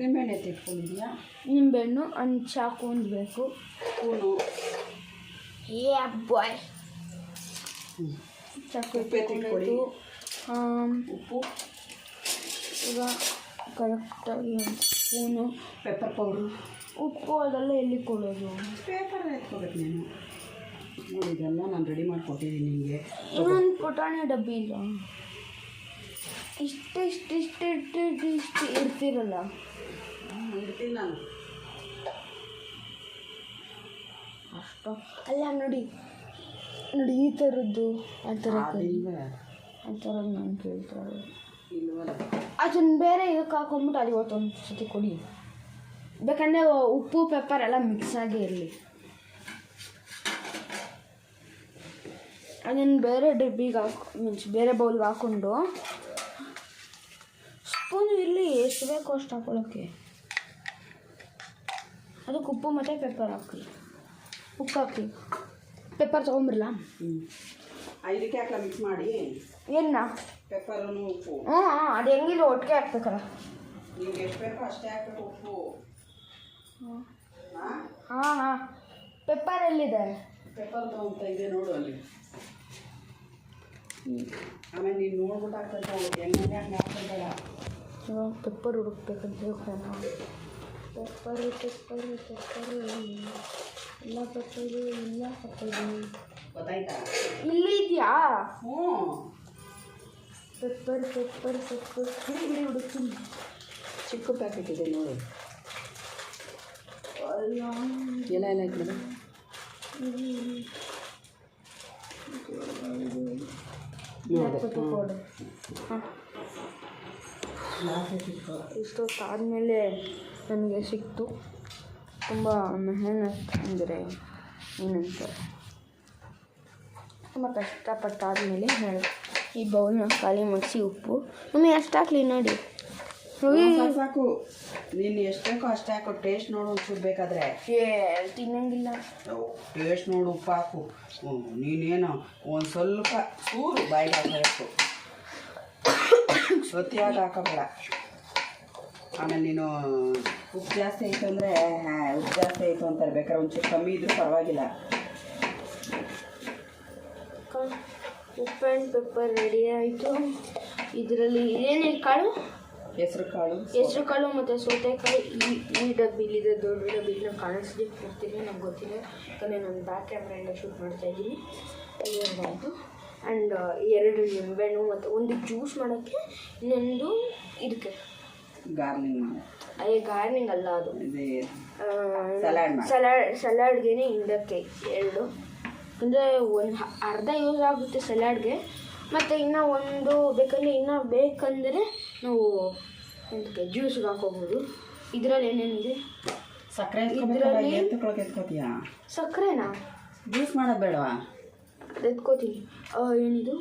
ನಿಂಬೆಹಣ್ಣು ಎತ್ತಿಟ್ಕೊಂಡಿದ್ಯಾ? ನಿಂಬೆಹಣ್ಣು, ಒಂದು ಚಾಕು ಒಂದು ಬೇಕು, ಸ್ಪೂನು. ಬಾಯ್ ಚಾಕು ಎತ್ತಿಟ್ಕೊಂಡು ಉಪ್ಪು ಈಗ ಕರೆಕ್ಟಾಗಿ ಒಂದು ಸ್ಪೂನು. ಪೆಪ್ಪರ್ ಪೌಡ್ರು, ಉಪ್ಪು ಅದೆಲ್ಲ ಎಲ್ಲಿ ಕೊಡೋದು? ಪೇಪರ್ ಎತ್ಕೋಬೇಕು ನೀನು. ನೋಡಿ, ಇದೆಲ್ಲ ನಾನು ರೆಡಿ ಮಾಡಿಕೊಟ್ಟಿದ್ದೀನಿ ನಿಮಗೆ. ಇನ್ನೊಂದು ಪುಟಾಣಿ ಡಬ್ಬಿ ಇಲ್ಲ, ಇಷ್ಟು ಇಡ್ತಿರಲ್ಲ. ಇಡ್ತೀನಿ ನಾನು ಅಷ್ಟು ಅಲ್ಲ. ನೋಡಿ ಈ ಥರದ್ದು ಆ ಥರದ್ದು ನಾನು ಕೇಳ್ತಾ ಇರೋದು. ಅದನ್ನು ಬೇರೆ ಇದಕ್ಕೆ ಹಾಕೊಂಡ್ಬಿಟ್ಟು ಅದು ಇವತ್ತೊಂದು ಸತಿ ಕೊಡಿ. ಬೇಕಂದರೆ ಉಪ್ಪು ಪೆಪ್ಪರ್ ಎಲ್ಲ ಮಿಕ್ಸ್ ಆಗಿ ಇರಲಿ. ಅದನ್ನು ಬೇರೆ ಡಬ್ಬಿಗೆ ಮೀನ್ಸ್ ಬೇರೆ ಬೌಲ್ಗೆ ಹಾಕ್ಕೊಂಡು ಸ್ಪೂನ್ ಇರಲಿ, ಎಷ್ಟು ಬೇಕೋ ಅಷ್ಟು ಹಾಕೊಳ್ಳೋಕ್ಕೆ. ಅದಕ್ಕೆ ಉಪ್ಪು ಮತ್ತು ಪೆಪ್ಪರ್ ಹಾಕಿ, ಉಪ್ಪು ಹಾಕಿ, ಪೆಪ್ಪರ್ ತೊಗೊಂಬರಲ್ಲ. ಇದಕ್ಕೆ ಹಾಕಲ್ಲ ಮಿಕ್ಸ್ ಮಾಡಿ. ಏನ ಪೆಪ್ಪರನ್ನು ಉಪ್ಪು? ಅದು ಹೆಂಗಿಲ್ಲ ಒಟ್ಟಿಗೆ ಹಾಕ್ಬೇಕಲ್ಲ. ನಿಮ್ಗೆ ಎಷ್ಟು ಬೇಕೋ ಅಷ್ಟೇ ಹಾಕ್ಬೇಕು ಉಪ್ಪು. ಹಾಂ ಪೆಪ್ಪರ್ ಎಲ್ಲಿದೆ? ಪೆಪ್ಪರ್ ಅಂತ ಇದೆ ನೋಡು ಅಲ್ಲಿ. ಆಮೇಲೆ ನೀನು ನೋಡ್ಬಿಟ್ಟು ಹಾಕ್ಬೇಕು, ಹೆಂಗೆ ಹಂಗೆ ಹಾಕ್ಬೇಡ. ಪೆಪ್ಪರ್ ಹುಡುಕ್ಬೇಕಂತ ಹೇಳ್ತಾನ. ಪೆಪ್ಪರು ಇಲ್ಲ ಪೆಪ್ಪರು ಗೊತ್ತಾಯ್ತಾ? ಇಲ್ಲಿ ಇದೆಯಾ? ಹ್ಞೂ, ಪೆಪ್ಪರ್ ಹುಡುಕ್ತೀನಿ. ಚಿಕ್ಕ ಪ್ಯಾಕೆಟ್ ಇದೆ ನೋಡಿ. ಎಲ್ಲ ಇಟ್ಬಿಡು. ಇಷ್ಟೊತ್ತಾದಮೇಲೆ ನನಗೆ ಸಿಕ್ತು. ತುಂಬ ಮೆಹನತ್ ಅಂದರೆ ಏನಂತಾರೆ, ತುಂಬ ಕಷ್ಟಪಟ್ಟಾದಮೇಲೆ ಹೇಳಿದೆ. ಈ ಬೌಲ್ನ ಖಾಲಿ ಮಾಡಿಸಿ ಉಪ್ಪು ನಮಗೆ ಎಷ್ಟು ಹಾಕ್ಲಿ ನೋಡಿ. ಸಾಕು, ನೀನು ಎಷ್ಟು ಬೇಕೋ ಅಷ್ಟೇ ಹಾಕು. ಟೇಸ್ಟ್ ನೋಡು, ಒಂಚೂರು ಬೇಕಾದರೆ. ತಿನ್ನಂಗಿಲ್ಲ. ಟೇಸ್ಟ್ ನೋಡು, ಉಪ್ಪು ಹಾಕು. ನೀನೇನು ಒಂದು ಸ್ವಲ್ಪ ಚೂರು ಬಾಯಿಗೆ ಹಾಕಬೇಕು, ಸೊತ್ತಿಯಾಗಿ ಹಾಕಬೇಡ. ಆಮೇಲೆ ನೀನು ಉಪ್ಪು ಜಾಸ್ತಿ ಆಯಿತು ಅಂದರೆ ಉಪ್ಪು ಜಾಸ್ತಿ ಆಯಿತು ಅಂತಾರೆ. ಬೇಕಾದ್ರೆ ಒಂಚೂರು ಕಮ್ಮಿ ಇದ್ರೂ ಪರವಾಗಿಲ್ಲ. ಉಪ್ಪು ಆ್ಯಂಡ್ ಪೆಪ್ಪರ್ ರೆಡಿ ಆಯಿತು. ಇದರಲ್ಲಿ ಏನೇನು ಕಾಳು? ಹೆಸರು ಕಾಳು ಮತ್ತು ಸೌತೆಕಾಯಿ. ಈ ಡಬ್ಬಿಲಿದೆ, ದೊಡ್ಡ ಡಬ್ಬಿಲಿ ನಾನು ಕಾಣಿಸ್ಲಿಕ್ಕೆ ಕೊಡ್ತೀನಿ, ನಂಗೆ ಗೊತ್ತಿಲ್ಲ. ಯಾಕಂದರೆ ನಾನು ಬ್ಯಾಕ್ ಕ್ಯಾಮ್ರಾಯಿಂದ ಶೂಟ್ ಮಾಡ್ತಾಯಿದ್ದೀನಿ. ಇದಾಯಿತು. ಆ್ಯಂಡ್ 2 ನಿಂಬೆಹಣ್ಣು ಮತ್ತು ಒಂದು ಜ್ಯೂಸ್ ಮಾಡೋಕ್ಕೆ, ಇನ್ನೊಂದು ಇದಕ್ಕೆ ಗಾರ್ನಿಂಗ್ ಅಲ್ಲ, ಅದು ಸಲಾಡ್ಗೆ ಹಿಂಡಕ್ಕೆ 2. ಅಂದರೆ ಒಂದು ಅರ್ಧ ಯೂಸ್ ಆಗುತ್ತೆ ಸಲಾಡ್ಗೆ. ಮತ್ತು ಇನ್ನೂ ಒಂದು ಬೇಕಂದರೆ ನಾವು ಎಂತಕ್ಕೆ ಜ್ಯೂಸ್ಗೆ ಹಾಕೋಬೋದು. ಇದರಲ್ಲಿ ಏನೇನಿದೆ? ಸಕ್ಕರೆ. ಸಕ್ಕರೆನಾ? ಜ್ಯೂಸ್ ಮಾಡೋದು ಬೇಡವಾ? ಎತ್ಕೋತೀನಿ. ಏನಿದು?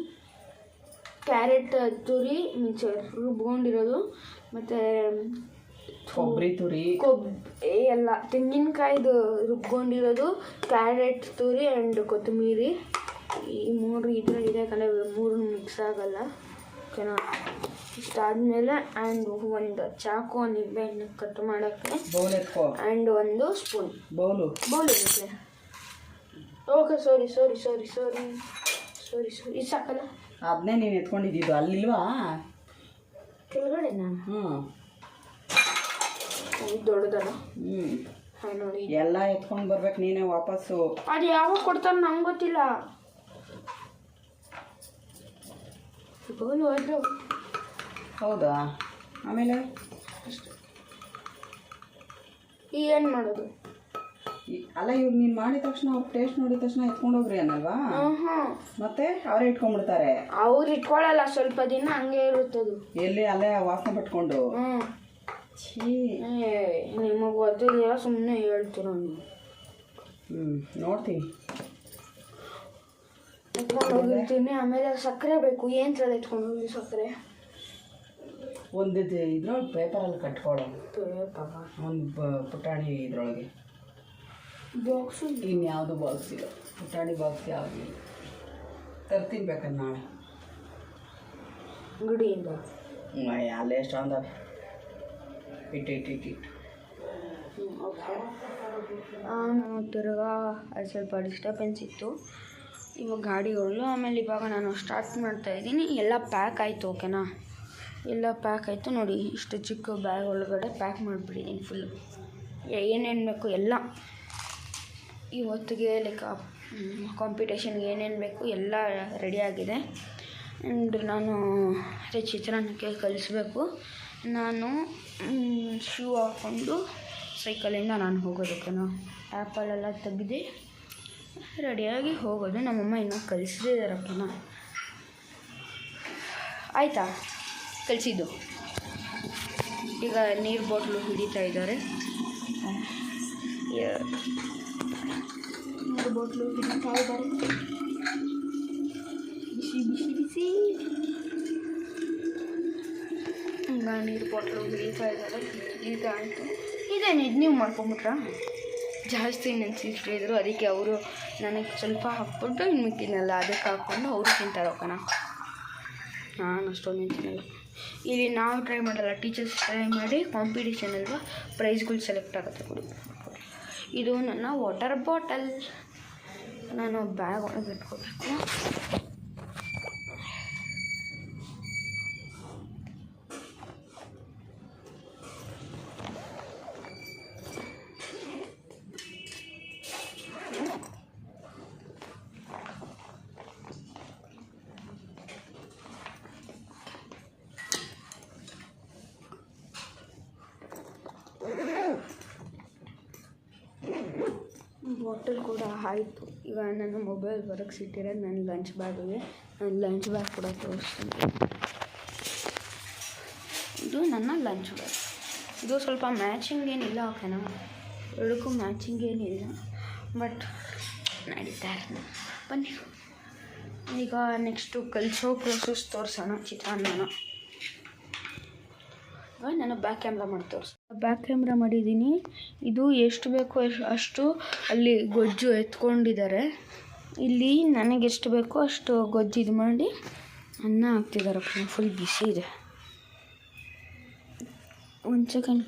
ಕ್ಯಾರೆಟ್ ತುರಿ ಮಿಂಚೆ ರುಬ್ಕೊಂಡಿರೋದು, ಮತ್ತು ಕೊಬ್ಬರಿ ತುರಿ, ಎಲ್ಲ ತೆಂಗಿನಕಾಯ್ದು ರುಬ್ಕೊಂಡಿರೋದು, ಕ್ಯಾರೆಟ್ ತುರಿ ಆ್ಯಂಡ್ ಕೊತ್ತಂಬರಿ. ಈ 3 ಇದರಲ್ಲಿದೆ, ಯಾಕಂದರೆ 3 ಮಿಕ್ಸ್ ಆಗಲ್ಲ. ಓಕೆನಾ? ಇಷ್ಟಾದಮೇಲೆ ಆ್ಯಂಡ್ ಒಂದು ಚಾಕು, ನಿಂಬೆಹಣ್ಣು ಕಟ್ ಮಾಡೋಕ್ಕೆ, ಆ್ಯಂಡ್ ಒಂದು ಸ್ಪೂನ್. ಬೌಲ್ ಇರುತ್ತೆ. ಓಕೆ, ಸಾರಿ ಇದು ಸಾಕಲ್ಲ? ಅದನ್ನೇ ನೀನು ಎತ್ಕೊಂಡಿದ್ದು ಅಲ್ಲಿಲ್ವಾ ಕೆಳಗಡೆ? ನಾನು ದೊಡ್ಡದಲ್ಲ. ನೋಡಿ, ಎಲ್ಲ ಎತ್ಕೊಂಡು ಬರ್ಬೇಕು ನೀನೇ ವಾಪಸ್ಸು. ಅದು ಯಾವಾಗ ಕೊಡ್ತಾರೆ ನಂಗೆ ಗೊತ್ತಿಲ್ಲ. ಗೋಲು ಹೋದ್ರು. ಹೌದಾ? ಆಮೇಲೆ ಏನು ಮಾಡೋದು? ಅಲ್ಲ, ಇವ್ರು ನೀನು ಮಾಡಿದ ತಕ್ಷಣ ಅವ್ರು ಟೇಸ್ಟ್ ನೋಡಿದ ತಕ್ಷಣ ಎತ್ಕೊಂಡು ಹೋಗ್ರಿ ಅನ್ನಲ್ವಾ? ಮತ್ತೆ ಅವರೇ ಇಟ್ಕೊಂಡ್ಬಿಡ್ತಾರೆ. ಅವ್ರು ಇಟ್ಕೊಳ್ಳಲ್ಲ, ಸ್ವಲ್ಪ ದಿನ ಹಂಗೆ ಇರುತ್ತದು. ಎಲ್ಲಿ ಅಲ್ಲೇ ವಾಸನೆ ಪಟ್ಕೊಂಡು. ನಿಮಗೆ ಗೊತ್ತಿಲ್ಲ, ಸುಮ್ಮನೆ ಹೇಳ್ತೀರ ನೀವು. ನೋಡ್ತೀವಿ. ಎತ್ಕೊಂಡು ಹೋಗಿರ್ತೀನಿ. ಆಮೇಲೆ ಸಕ್ಕರೆ ಬೇಕು. ಏನು ಸಲ ಎತ್ಕೊಂಡು ಹೋಗಿ ಸಕ್ಕರೆ? ಒಂದು ಇದ್ರೊಳಗೆ ಪೇಪರಲ್ಲಿ ಕಟ್ಕೊಳ್ಳೋ. ಒಂದು ಪುಟಾಣಿ ಇದ್ರೊಳಗೆ ಬಾಕ್ಸು. ಇನ್ಯಾವುದು ಬಾಕ್ಸ್ ಇಲ್ಲ, ಪುಟಾಣಿ ಬಾಕ್ಸ್ ಯಾವುದು ಇಲ್ಲ. ತರ್ತೀನಿ ಬೇಕಾದ್ರೆ ನಾಳೆ ಅಂಗಡಿಯಿಂದ. ಅಲ್ಲೇ ಎಷ್ಟೊಂದು ಇಟ್ಟು ಓಕೆ. ತಿರ್ಗಾ ಅದು ಸ್ವಲ್ಪ ಡಿಸ್ಟರ್ಬೆನ್ಸ್ ಇತ್ತು ಇವಾಗ ಗಾಡಿಗಳು. ಆಮೇಲೆ ಇವಾಗ ನಾನು ಸ್ಟಾರ್ಟ್ ಮಾಡ್ತಾಯಿದ್ದೀನಿ. ಎಲ್ಲ ಪ್ಯಾಕ್ ಆಯಿತು. ಓಕೆನಾ? ಎಲ್ಲ ಪ್ಯಾಕ್ ಆಯಿತು. ನೋಡಿ, ಇಷ್ಟು ಚಿಕ್ಕ ಬ್ಯಾಗ್ ಒಳಗಡೆ ಪ್ಯಾಕ್ ಮಾಡಿಬಿಟ್ಟಿದ್ದೀನಿ ಫುಲ್ಲು. ಏನೇನು ಬೇಕು ಎಲ್ಲ ಇವತ್ತಿಗೆ, ಲೈಕ್ ಕಾಂಪಿಟೇಷನ್ಗೆ ಏನೇನು ಬೇಕು ಎಲ್ಲ ರೆಡಿಯಾಗಿದೆ. ಆ್ಯಂಡ್ ನಾನು ಅದೇ ಚಿತ್ರಾನ್ನಕ್ಕೆ ಕಲಿಸ್ಬೇಕು. ನಾನು ಶೂ ಹಾಕ್ಕೊಂಡು ಸೈಕಲಿಂದ ನಾನು ಹೋಗೋದಕ್ಕೇನೋ ಆ್ಯಪಲ್ಲೆಲ್ಲ ತೆಗೆದು ರೆಡಿಯಾಗಿ ಹೋಗೋದು. ನಮ್ಮಮ್ಮ ಇನ್ನೂ ಕಲಿಸಿದಾರಪ್ಪನ. ಆಯಿತಾ? ಕಲಿಸಿದ್ದು. ಈಗ ನೀರು ಬಾಟ್ಲು ಹಿಡಿತಾ ಇದ್ದಾರೆ. ನೀರು ಬಾಟ್ಲು ಹಿಡಿತಾ ಇದ್ದಾರೆ. ಬಿಸಿ ಬಿಸಿ ಬಿಸಿ. ಈಗ ನೀರು ಬಾಟ್ಲು ಹಿಡಿತಾ ಇದ್ದಾರೆ. ಈಗ ಆಯಿತು. ಇದೇನಿದು ನೀವು ಮಾಡ್ಕೊಂಬಿಟ್ರಾ? ಜಾಸ್ತಿ ನೆನೆಸಿಟ್ಟಿದ್ರು, ಅದಕ್ಕೆ ಅವರು ನನಗೆ ಸ್ವಲ್ಪ ಹಾಕ್ಬಿಟ್ಟು ಇನ್ನು ಮಿಕ್ಕಿನೆಲ್ಲ ಅದಕ್ಕೆ ಹಾಕ್ಕೊಂಡು ಅವರು ತಿಂತಾರೆ. ಓಕೆನಾ? ನಾನು ಅಷ್ಟೊಂದು ತಿನ್ನಲ್ಲ. ಇಲ್ಲಿ ನಾವು ಟ್ರೈ ಮಾಡಲ್ಲ, ಟೀಚರ್ಸ್ ಟ್ರೈ ಮಾಡಿ ಕಾಂಪಿಟೇಷನ್ ಅಲ್ವಾ, ಪ್ರೈಸ್ಗಳು ಸೆಲೆಕ್ಟ್ ಆಗುತ್ತೆ. ಕೊಡಿ. ಇದು ನನ್ನ ವಾಟರ್ ಬಾಟಲ್. ನಾನು ಬ್ಯಾಗ್ ಒಳಗೆ ಇಟ್ಕೋಬೇಕು. ಬಾಟಲ್ ಕೂಡ ಆಯಿತು. ಈಗ ನನ್ನ ಮೊಬೈಲ್ ಹೊರಗೆ ಸಿಟ್ಟಿರೋದು ನನ್ನ ಲಂಚ್ ಬ್ಯಾಗಿಗೆ. ನಾನು ಲಂಚ್ ಬ್ಯಾಗ್ ಕೂಡ ತೋರಿಸ್ತೀನಿ. ಇದು ನನ್ನ ಲಂಚ್ ಬ್ಯಾಗ್. ಇದು ಸ್ವಲ್ಪ ಮ್ಯಾಚಿಂಗ್ ಏನಿಲ್ಲ. ಓಕೆನಾ? ಎರಡಕ್ಕೂ ಮ್ಯಾಚಿಂಗ್ ಏನಿಲ್ಲ, ಬಟ್ ನಡೀತಾ ಇರೋದು. ಬನ್ನಿ ಈಗ ನೆಕ್ಸ್ಟು ಕಲಿಸೋ ಪ್ರೋಸೆಸ್ ತೋರಿಸೋಣ. ಚಿತ್ರಾನ್ನನ ನಾನು ಬ್ಯಾಕ್ ಕ್ಯಾಮ್ರಾ ಮಾಡಿ ಬ್ಯಾಕ್ ಕ್ಯಾಮ್ರಾ ಮಾಡಿದ್ದೀನಿ. ಇದು ಎಷ್ಟು ಬೇಕೋ ಅಷ್ಟು ಅಲ್ಲಿ ಗೊಜ್ಜು ಎತ್ಕೊಂಡಿದ್ದಾರೆ. ಇಲ್ಲಿ ನನಗೆ ಎಷ್ಟು ಬೇಕೋ ಅಷ್ಟು ಗೊಜ್ಜು ಇದು ಮಾಡಿ ಅನ್ನ ಹಾಕ್ತಿದ್ದಾರಪ್ಪ. ಫುಲ್ ಬಿಸಿ ಇದೆ. ಒಂದು ಸೆಕೆಂಡ್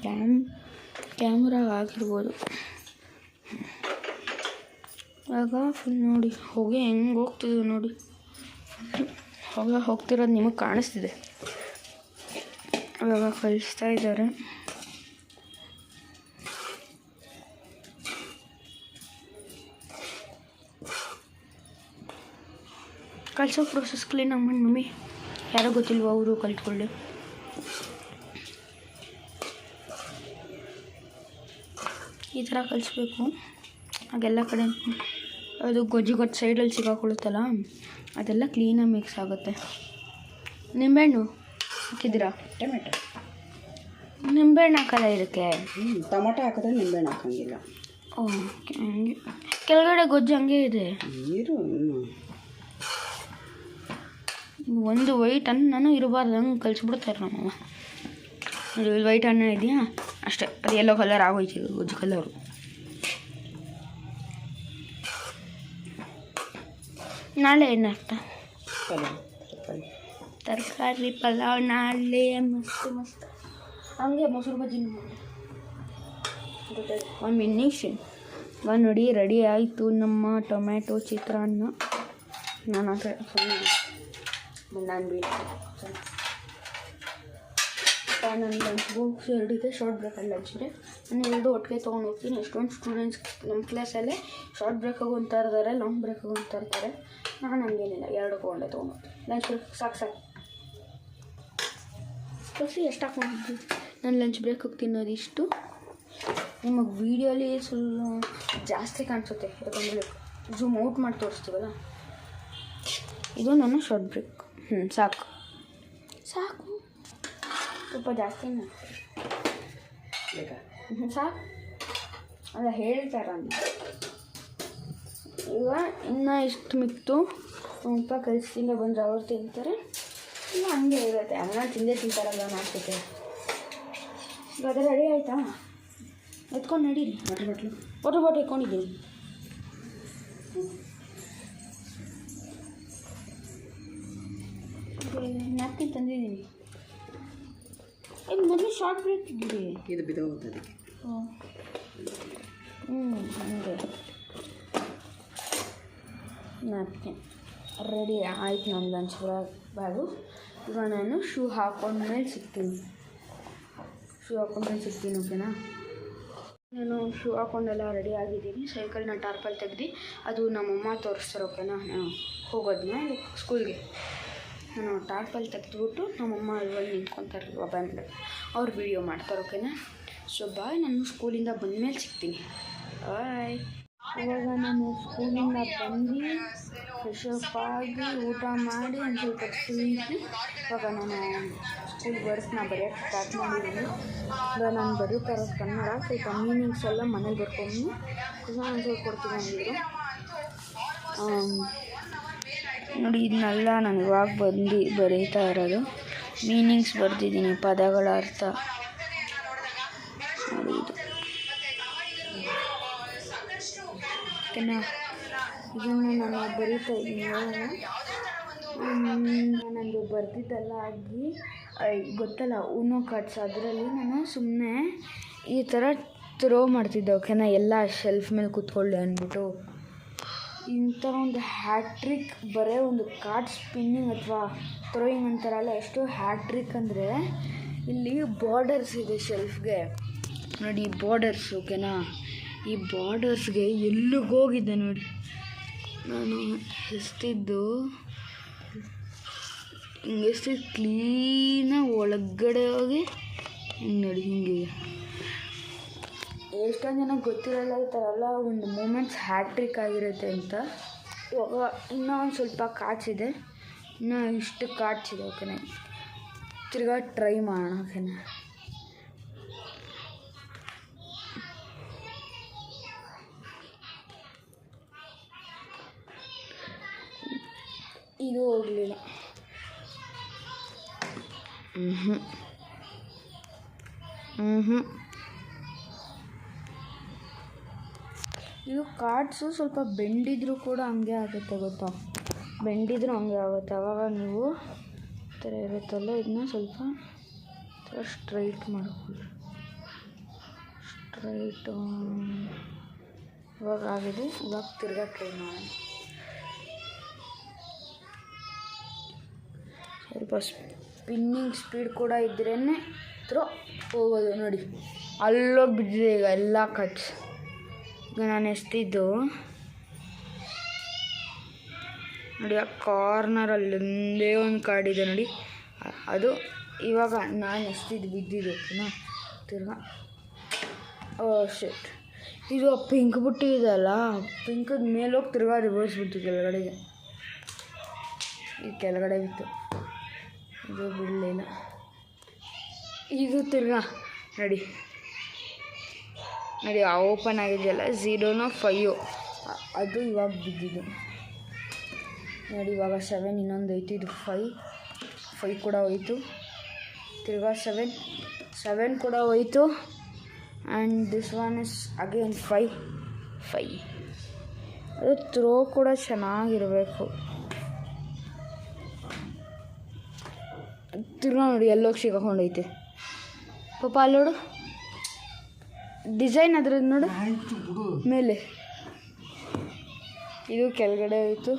ಕ್ಯಾಮ್ರಾ ಆಗಿರ್ಬೋದು. ಆಗ ಫುಲ್ ನೋಡಿ ಹೊಗೆ ಹೆಂಗೆ ಹೋಗ್ತಿದೆ ನೋಡಿ. ಹೊಗೆ ಹೋಗ್ತಿರೋದು ನಿಮಗೆ ಕಾಣಿಸ್ತಿದೆ. ಇವಾಗ ಕಲಿಸ್ತಾ ಇದ್ದಾರೆ. ಕಲಿಸೋ ಪ್ರೋಸೆಸ್ ಕ್ಲೀನಾಗಿ ಮಾಡಿ ಮಮ್ಮಿ. ಯಾರೋ ಗೊತ್ತಿಲ್ವ, ಅವರು ಕಲ್ತ್ಕೊಳ್ಳಿ. ಈ ಥರ ಕಲಿಸ್ಬೇಕು. ಹಾಗೆಲ್ಲ ಕಡೆ ಅದು ಗೊಜ್ಜು ಸೈಡಲ್ಲಿ ಸಿಗಾಕೊಳ್ಳುತ್ತಲ್ಲ, ಅದೆಲ್ಲ ಕ್ಲೀನಾಗಿ ಮಿಕ್ಸ್ ಆಗುತ್ತೆ. ನಿಂಬೆಹಣ್ಣು ಹಾಕಿದ್ದೀರಾ? ಟೊಮೆಟೊ. ನಿಂಬೆಹಣ್ಣು ಹಾಕಲ್ಲ ಇದಕ್ಕೆ? ಟೊಮೆಟೊ ಹಾಕಿದ್ರೆ ನಿಂಬೆಹಣ್ಣು ಹಾಕಂಗಿಲ್ಲ. ಓಕೆ, ಹಂಗೆ ಕೆಳಗಡೆ ಗೊಜ್ಜು ಹಂಗೆ ಇದೆ. ನೀರು ಒಂದು ವೈಟ್ ಅನ್ನನೂ ಇರಬಾರ್ದು, ಹಂಗೆ ಕಲಿಸ್ಬಿಡ್ತಾರೆ ನಮ್ಮಮ್ಮ. ಇದು ವೈಟ್ ಅನ್ನ ಇದೆಯಾ ಅಷ್ಟೇ, ಅದು ಯೆಲ್ಲೋ ಕಲರ್ ಆಗೋಯ್ತು. ಗೊಜ್ಜು ಕಲರು. ನಾಳೆ ಏನರ್ಥ? ತರಕಾರಿ ಪಲಾವ್ ನಾಳೆ ಮಸ್ತ್. ಹಂಗೆ ಮೊಸರು ಬಜ್ಜಿ ಒಂದು ಮಿನಿಷನ್. ನೋಡಿ, ರೆಡಿ ಆಯಿತು ನಮ್ಮ ಟೊಮ್ಯಾಟೊ ಚಿತ್ರಾನ್ನ. ನಾನು ನನ್ನ ಲಂಚ್ ಬಾಕ್ಸ್ ಎರಡಿದೆ. ಶಾರ್ಟ್ ಬ್ರೇಕಲ್ಲಿ ಲಂಚ್ಗೆ ನಾನು ಎರಡು ಒಟ್ಟಿಗೆ ತೊಗೊಂಡು ಹೋಗ್ತೀನಿ. ಎಷ್ಟೊಂದು ಸ್ಟೂಡೆಂಟ್ಸ್ ನಮ್ಮ ಕ್ಲಾಸಲ್ಲೇ ಶಾರ್ಟ್ ಬ್ರೇಕಾಗಿ ಒಂದು ತರ್ತಾರೆ, ಲಾಂಗ್ ಬ್ರೇಕಾಗಿ ಒಂದು ತರ್ತಾರೆ. ನಾನು ಹಂಗೇನಿಲ್ಲ, ಎರಡು ತೊಗೊಂಡೆ ತೊಗೊಂಡು ಲಂಚ್ ಬ್ರೇಕ್ ಸಾಕು. ಬಸ್ ಎಷ್ಟು ಹಾಕೊಂಡಿದ್ವಿ. ನಾನು ಲಂಚ್ ಬ್ರೇಕಿಗೆ ತಿನ್ನೋದು ಇಷ್ಟು. ನಿಮಗೆ ವೀಡಿಯೋಲಿ ಸ್ವಲ್ಪ ಜಾಸ್ತಿ ಕಾಣಿಸುತ್ತೆ, ಯಾಕಂದರೆ ಝೂಮ್ ಔಟ್ ಮಾಡಿ ತೋರಿಸ್ತೀವಲ್ಲ. ಇದು ನನ್ನ ಶಾರ್ಟ್ ಬ್ರೇಕ್. ಸಾಕು ಸಾಕು, ಸ್ವಲ್ಪ ಜಾಸ್ತಿನೇ ಸಾಕು ಅಲ್ಲ ಹೇಳ್ತಾರ. ಈಗ ಇನ್ನೂ ಇಷ್ಟು ಮಿಕ್ತು. ಅಪ್ಪ ಕೆಲಸದಿಂದ ಬಂದರೆ ಅವ್ರು ತಿಂತಾರೆ, ಇಲ್ಲ ಹಂಗೆ ಇರುತ್ತೆ. ಅನ್ನ ತಿಂತಾರಲ್ಲ ಮಾಡ್ತಿದ್ದೆ. ಈಗ ಅದು ರೆಡಿ ಆಯಿತಾ? ಎತ್ಕೊಂಡು ನಡೀರಿ. ವಾಟರ್ ಬಾಟ್ಲ್ ಇಟ್ಕೊಂಡಿದ್ದೀನಿ. ನ್ಯಾಪ್ಕಿನ್ ತಂದಿದ್ದೀನಿ. ಮೊದಲು ಶಾರ್ಟ್ ಬ್ರೇಕ್ ಇದ್ದೀರಿ. ಇದು ಬಿದ್ದೋಗುತ್ತದೆ. ಹಂಗೆ ನ್ಯಾಪ್ಕಿನ್ ರೆಡಿ ಆಯ್ತು. ನನ್ನ ಲಂಚ್ ಬ್ಯಾಗು. ಈಗ ನಾನು ಶೂ ಹಾಕೊಂಡ್ಮೇಲೆ ಸಿಗ್ತೀನಿ. ಓಕೆನಾ? ನಾನು ಶೂ ಹಾಕೊಂಡೆಲ್ಲ ರೆಡಿ ಆಗಿದ್ದೀನಿ. ಸೈಕಲ್ನ ಟಾರ್ಪಲ್ ತೆಗ್ದು ಅದು ನಮ್ಮಮ್ಮ ತೋರಿಸ್ತಾರೆ. ಓಕೆನಾ? ನಾನು ಹೋಗೋದನ್ನ ಸ್ಕೂಲ್ಗೆ ನಾನು ಟಾರ್ಪಲ್ ತೆಗೆದುಬಿಟ್ಟು ನಮ್ಮಮ್ಮ ಅಲ್ಲಿ ನಿಂತ್ಕೊತಾರೆ ಬಾಯ್ ಮೇಲೆ, ಅವ್ರು ವೀಡಿಯೋ ಮಾಡ್ತಾರೆ. ಓಕೆನಾ? ಸೊ ಬಾಯ್, ನಾನು ಸ್ಕೂಲಿಂದ ಬಂದಮೇಲೆ ಸಿಗ್ತೀನಿ. ಬಾಯ್. ಇವಾಗ ನಾನು ಸ್ಕೂಲಿಂದ ಬಂದು ಫ್ರೆಶಪ್ ಆಗಿ ಊಟ ಮಾಡಿ ಒಂದು ಸ್ವಲ್ಪ ತಿಂದು ಇವಾಗ ನಾನು ಸ್ಕೂಲ್ ವರ್ಕ್ನ ಬರೆಯೋಕ್ಕೆ ಸ್ಟಾರ್ಟ್ ಮಾಡಿದ್ದೀನಿ. ಇವಾಗ ನಾನು ಬರೀತಾ ಇರೋದು ಕನ್ನಡ. ಸ್ವಲ್ಪ ಮೀನಿಂಗ್ಸ್ ಎಲ್ಲ ಮನೇಲಿ ಬರ್ಕೊಂಡು ಆನ್ಸರ್ ಕೊಡ್ತೀನಿ ಅಂದಿದ್ರು. ನೋಡಿ, ಇದನ್ನೆಲ್ಲ ನಾನು ಇವಾಗ ಬಂದು ಬರೀತಾ ಇರೋದು. ಮೀನಿಂಗ್ಸ್ ಬರೆದಿದ್ದೀನಿ, ಪದಗಳ ಅರ್ಥ. ನೋಡಿ ಇದು ಓಕೆನಾ? ಇದನ್ನು ನಾನು ಬರೀತಾ ಇದ್ದೀನಿ. ನನಗೆ ಬರ್ದಿದ್ದೆಲ್ಲ ಆಗಿ ಗೊತ್ತಲ್ಲ ಊನೋ ಕಾರ್ಡ್ಸ್, ಅದರಲ್ಲಿ ನಾನು ಸುಮ್ಮನೆ ಈ ಥರ ಥ್ರೋ ಮಾಡ್ತಿದ್ದೆ. ಓಕೆನಾ? ಎಲ್ಲ ಶೆಲ್ಫ್ ಮೇಲೆ ಕೂತ್ಕೊಳ್ಳಿ ಅಂದ್ಬಿಟ್ಟು. ಇಂಥ ಒಂದು ಹ್ಯಾಟ್ರಿಕ್ ಬರೀ ಒಂದು ಕಾರ್ಡ್ ಸ್ಪಿನ್ನಿಂಗ್ ಅಥವಾ ಥ್ರೋಯಿಂಗ್ ಅಂತಾರಲ್ಲ, ಎಷ್ಟು ಹ್ಯಾಟ್ರಿಕ್ ಅಂದರೆ ಇಲ್ಲಿ ಬಾರ್ಡರ್ಸ್ ಇದೆ ಶೆಲ್ಫ್ಗೆ. ನೋಡಿ ಈ ಬಾರ್ಡರ್ಸ್. ಓಕೆನಾ? ಈ ಬಾರ್ಡರ್ಸ್ಗೆ ಎಲ್ಲಿಗೋಗಿದ್ದೆ ನೋಡಿ. ನಾನು ಎಸ್ತಿದ್ದು ಹಿಂಗೆ ಎಸ್ತಿದ್ದು ಕ್ಲೀನಾಗಿ ಒಳಗಡೆ ಹೋಗಿ ಹಿಂಗೆ ನೋಡಿ, ಹಿಂಗೆ ಎಷ್ಟೊಂದು ಜನಕ್ಕೆ ಗೊತ್ತಿರಲ್ಲ ಈ ಥರ ಎಲ್ಲ ಒಂದು ಮೂಮೆಂಟ್ಸ್ ಹ್ಯಾಟ್ರಿಕ್ ಆಗಿರುತ್ತೆ ಅಂತ. ಇವಾಗ ಇನ್ನೂ ಒಂದು ಸ್ವಲ್ಪ ಕಾಚಿದೆ, ಇನ್ನೂ ಇಷ್ಟು ಕಾಚಿದೆ. ಓಕೆನಾ? ತಿರ್ಗಾ ಟ್ರೈ ಮಾಡೋಣ. ಓಕೆನಾ? ಇದು ಹೋಗಲಿಲ್ಲ. ಇದು ಕಾರ್ಡ್ಸು ಸ್ವಲ್ಪ ಬೆಂಡಿದ್ರು ಕೂಡ ಹಂಗೆ ಆಗುತ್ತೆ, ಗೊತ್ತಾ? ಬೆಂಡಿದ್ರು ಹಂಗೆ ಆಗುತ್ತೆ. ಆವಾಗ ನೀವು ಈ ಥರ ಇರುತ್ತಲ್ಲ, ಇದನ್ನ ಸ್ವಲ್ಪ ಸ್ಟ್ರೈಟ್ ಮಾಡ್ಕೊಳ್ಳಿ. ಸ್ಟ್ರೈಟ್ ಇವಾಗ ಆಗಿದೆ. ಇವಾಗ ತಿರ್ಗಾ ಟ್ರೈ ಮಾಡೋಣ. ಸ್ವಲ್ಪ ಸ್ಪಿನ್ನಿಂಗ್ ಸ್ಪೀಡ್ ಕೂಡ ಇದ್ರೇ ಥ್ರೋ ಹೋಗೋದು. ನೋಡಿ ಅಲ್ಲೋಗಿ ಬಿದ್ದಿದೆ ಈಗ ಎಲ್ಲ ಕಟ್ಸ್. ಈಗ ನಾನು ಎಸ್ತಿದ್ದು ನೋಡಿ, ಆ ಕಾರ್ನರಲ್ಲಿ ಒಂದೇ ಒಂದು ಕಾರ್ಡಿದೆ ನೋಡಿ, ಅದು ಇವಾಗ ನಾನು ಎಸ್ತಿದ್ದು ಬಿದ್ದಿದ್ದು. ಓಕೆನಾ? ತಿರ್ಗಾ ಶೆಟ್, ಇದು ಆ ಪಿಂಕ್ ಬುಟ್ಟಿ ಇದೆಯಲ್ಲ, ಪಿಂಕದ ಮೇಲೋಗಿ ತಿರ್ಗಾ ರಿವರ್ಸ್ ಬಿಟ್ಟು ಕೆಳಗಡೆಗೆ. ಇದು ಕೆಳಗಡೆ ಬಿತ್ತು, ಇದು ಬಿಡಲಿಲ್ಲ. ಇದು ತಿರ್ಗಾ ನೋಡಿ ನೋಡಿ ಓಪನ್ ಆಗಿದೆಯಲ್ಲ, 0 5 ಅದು ಇವಾಗ ಬಿದ್ದಿದ್ದು ನೋಡಿ. ಇವಾಗ 7 ಇನ್ನೊಂದು ಐತಿ, ಇದು 5 ಕೂಡ ಹೋಯಿತು. ತಿರ್ಗಾ 7 ಕೂಡ ಹೋಯಿತು. And this one is again 5. ಅದು ಥ್ರೋ ಕೂಡ ಚೆನ್ನಾಗಿರಬೇಕು. ತಿರ್ಗಾ ನೋಡಿ ಎಲ್ಲೋಗಿ ಸಿಗಾಕೊಂಡೈತೆ ಪಾಪ. ಅಲ್ಲಿ ನೋಡು ಡಿಸೈನ್ ಅದ್ರದ್ದು ನೋಡು ಮೇಲೆ. ಇದು ಕೆಳಗಡೆ ಹೋಯಿತು.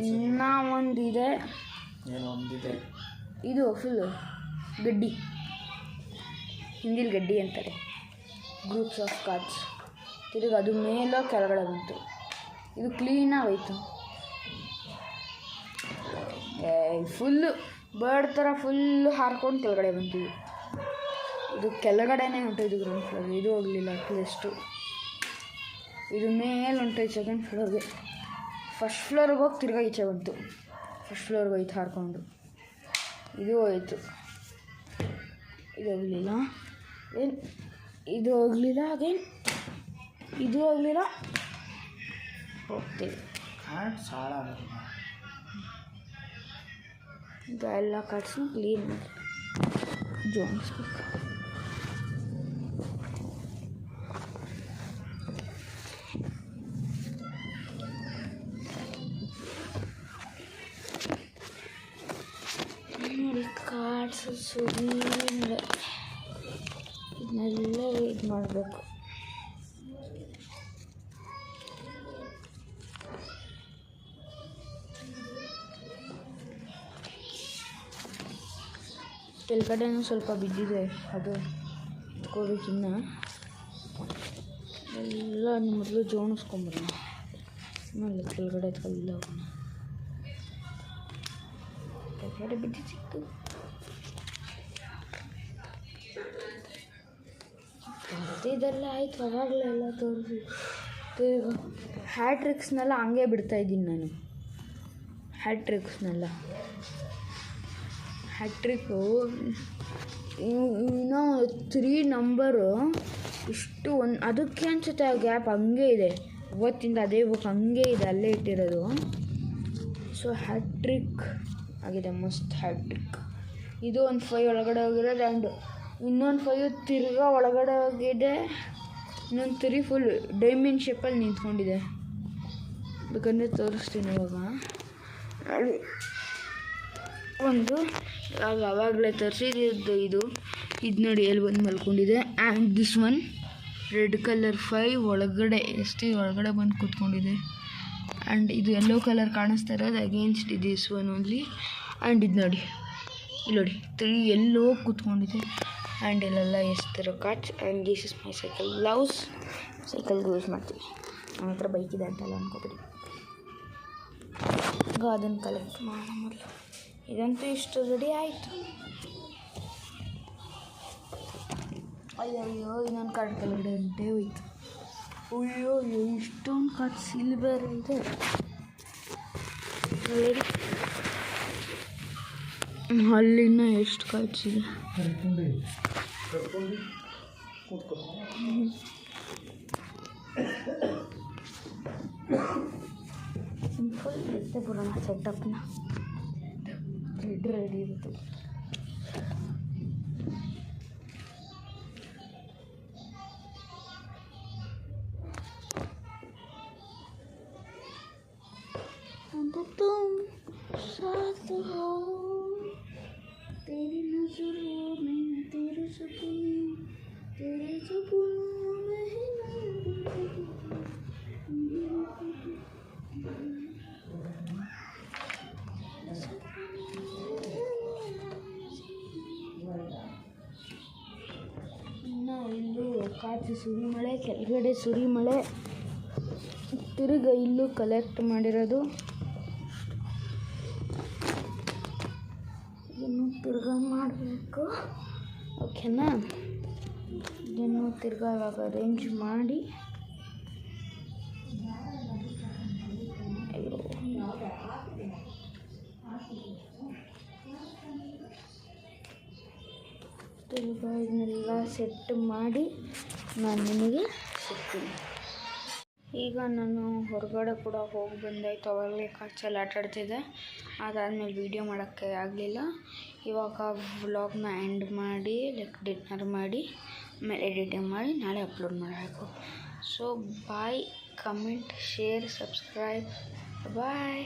ಇನ್ನೂ ಒಂದಿದೆ, ಇದು ಫುಲ್ಲು ಗಡ್ಡಿ, ಹಿಂದಿಲ್ ಗಡ್ಡಿ ಅಂತಾರೆ, ಗ್ರೂಪ್ಸ್ ಆಫ್ ಕಾರ್ಡ್ಸ್. ತಿರುಗಿ ಅದು ಮೇಲೋ ಕೆಳಗಡೆ ಬಂತು. ಇದು ಕ್ಲೀನಾಗಿ ಹೋಯ್ತು. ಫುಲ್ಲು ಬರ್ಡ್ ಥರ ಫುಲ್ಲು ಹಾರ್ಕೊಂಡು ಕೆಳಗಡೆ ಬಂತೀವಿ. ಇದು ಕೆಳಗಡೆನೇ ಹೊಂಟೋಯ್ತು ಗ್ರೌಂಡ್ ಫ್ಲೋರ್ಗೆ, ಇದು ಹೋಗಲಿಲ್ಲ ಅಟ್ಲೀಸ್ಟು. ಇದು ಮೇಲೆ ಹೊಂಟೋಯ್ತು ಸೆಕೆಂಡ್ ಫ್ಲೋರ್ಗೆ. ಫಸ್ಟ್ ಫ್ಲೋರ್ಗೆ ಹೋಗಿ ತಿರ್ಗಾ ಈಚೆ ಬಂತು. ಫಸ್ಟ್ ಫ್ಲೋರ್ಗೆ ಹೋಯ್ತು ಹಾರ್ಕೊಂಡು. ಇದು ಹೋಯ್ತು, ಇದು ಹೋಗಲಿಲ್ಲ. ಏನು ಇದು ಹೋಗಲಿಲ್ಲ, ಅಗೇನ್ ಇದು ಹೋಗಲಿಲ್ಲ. ಹೋಗ್ತೀವಿ. ಈಗ ಎಲ್ಲ ಕಾರ್ಡ್ಸ್ನ ಕ್ಲೀನ್ ಮಾಡಿ ಜೋಡಿಸ್ಬೇಕು. ನೋಡಿ ಕಾರ್ಡ್ಸ್ ಸುಮ್ಮನೆ ಇದನ್ನೆಲ್ಲ ಇದು ಮಾಡಬೇಕು. ಕೆಳಗಡೆನೂ ಸ್ವಲ್ಪ ಬಿದ್ದಿದೆ, ಅದು ಎತ್ಕೋಬೇಕಿನ್ನ. ಎಲ್ಲ ಮೊದಲು ಜೋಣಿಸ್ಕೊಂಬರೋಣ, ಆಮೇಲೆ ಕೆಳಗಡೆ ಕಲ್ಲೋಗೋಣ. ಕೆಳಗಡೆ ಬಿದ್ದು ಸಿಕ್ತು. ಇದೆಲ್ಲ ಆಯಿತು, ಅವಾಗಲೇ ಎಲ್ಲ ತೋರಿಸಿ. ಹ್ಯಾಟ್ರಿಕ್ಸ್ನೆಲ್ಲ ಹಂಗೆ ಬಿಡ್ತಾಯಿದ್ದೀನಿ ನಾನು. ಹ್ಯಾಟ್ರಿಕ್ಸ್ನೆಲ್ಲ ಹ್ಯಾಟ್ರಿಕ್ಕು ಇನ್ನೂ 3 ನಂಬರು ಇಷ್ಟು ಅದಕ್ಕೆ ಅನಿಸುತ್ತೆ ಆ ಗ್ಯಾಪ್ ಹಂಗೆ ಇದೆ. ಇವತ್ತಿಂದ ಅದೇ ಬುಕ್ ಹಂಗೆ ಇದೆ, ಅಲ್ಲೇ ಇಟ್ಟಿರೋದು. ಸೊ ಹ್ಯಾಟ್ರಿಕ್ ಆಗಿದೆ, ಮಸ್ತ್ ಹ್ಯಾಟ್ರಿಕ್. ಇದು ಒಂದು 5 ಒಳಗಡೆ ಹೋಗಿರೋದು, ಆ್ಯಂಡ್ ಇನ್ನೊಂದು 5 ತಿರ್ಗಾ ಒಳಗಡೆ ಹೋಗಿದೆ. ಇನ್ನೊಂದು 3 ಫುಲ್ ಡೈಮಂಡ್ ಶೇಪಲ್ಲಿ ನಿಂತ್ಕೊಂಡಿದೆ. ಬೇಕಂದರೆ ತೋರಿಸ್ತೀನಿ ಇವಾಗ. ಒಂದು ಆವಾಗಲೇ ತರಿಸಿದ್ದು ಇದು ನೋಡಿ ಎಲ್ಲಿ ಬಂದು ಮಲ್ಕೊಂಡಿದೆ. And this one red colour 5 ಒಳಗಡೆ ಒಳಗಡೆ ಬಂದು ಕೂತ್ಕೊಂಡಿದೆ. ಆ್ಯಂಡ್ ಇದು ಯೆಲ್ಲೋ ಕಲರ್ ಕಾಣಿಸ್ತಾ ಇರೋದು against this one only. And ಇದು ನೋಡಿ, ಇಲ್ಲಿ ನೋಡಿ 3 ಎಲ್ಲೋ ಕೂತ್ಕೊಂಡಿದೆ. ಆ್ಯಂಡ್ ಇಲ್ಲೆಲ್ಲ ಎಸ್ತಿರೋ cards. And this is my cycle gloves. ಸೈಕಲ್ಗೆ ಯೂಸ್ ಮಾಡ್ತೀನಿ. ನನ್ನ ಹತ್ರ ಬೈಕ್ ಇದೆ ಅಂತೆಲ್ಲ ಅನ್ಕೋಬಿಡಿ. ಈಗ ಅದನ್ನು ಕಲೆಕ್ಟ್ ಮಾಡೋಣ ಮೊದಲು. ಇದಂತೂ ಇಷ್ಟು ರೆಡಿ ಆಯಿತು. ಅಯ್ಯೋ ಇನ್ನೊಂದು ಕಾರ್ಡ್ ಕೆಳಗಡೆ ಉಂಟೆ ಹೋಯ್ತು. ಅಯ್ಯೋ ಇಷ್ಟೊಂದು ಕಾರ್ಡ್ ಸಿಲ್ವರ್ ಇದೆ. ಅಲ್ಲಿನ ಎಷ್ಟು ಕಾರ್ಡ್ಸ್ ಇದೆ. ಸಿಂಪಲ್ ಇರುತ್ತೆ ಬರೋಣ ಸೆಟಪ್ನ. ರೆಡಿ ಇರುತ್ತೆ. तुम साथ हो तेरी नजरों में तेरे सपनों में ಇಲ್ಲೂ ಕಾಚು ಸುರಿಮಳೆ, ಕೆಳಗಡೆ ಸುರಿಮಳೆ, ತಿರುಗ ಇಲ್ಲೂ ಕಲೆಕ್ಟ್ ಮಾಡಿರೋದು. ಇದನ್ನು ತಿರ್ಗಾ ಮಾಡಬೇಕು. ಓಕೆನಾ? ಇದನ್ನು ತಿರ್ಗಾ ಇವಾಗ ಅರೇಂಜ್ ಮಾಡಿ ತಿರ್ಗಾ ಇದನ್ನೆಲ್ಲ ಸೆಟ್ ಮಾಡಿ ನಾನು ನಿಮಗೆ ಸಿಗ್ತೀನಿ. ಈಗ ನಾನು ಹೊರಗಡೆ ಕೂಡ ಹೋಗಿ ಬಂದಾಯಿತು. ಅವಾಗಲೇ ಕಾಚಲ್ಲಿ ಆಟಾಡ್ತಿದ್ದೆ. ಅದಾದಮೇಲೆ ವೀಡಿಯೋ ಮಾಡೋಕ್ಕೆ ಆಗಲಿಲ್ಲ. ಇವಾಗ ವ್ಲಾಗ್ನ ಎಂಡ್ ಮಾಡಿ ಡಿನ್ನರ್ ಮಾಡಿ ಆಮೇಲೆ ಎಡಿಟಿಂಗ್ ಮಾಡಿ ನಾಳೆ ಅಪ್ಲೋಡ್ ಮಾಡಬೇಕು. So bye, comment, share, subscribe. ಬಾಯ್.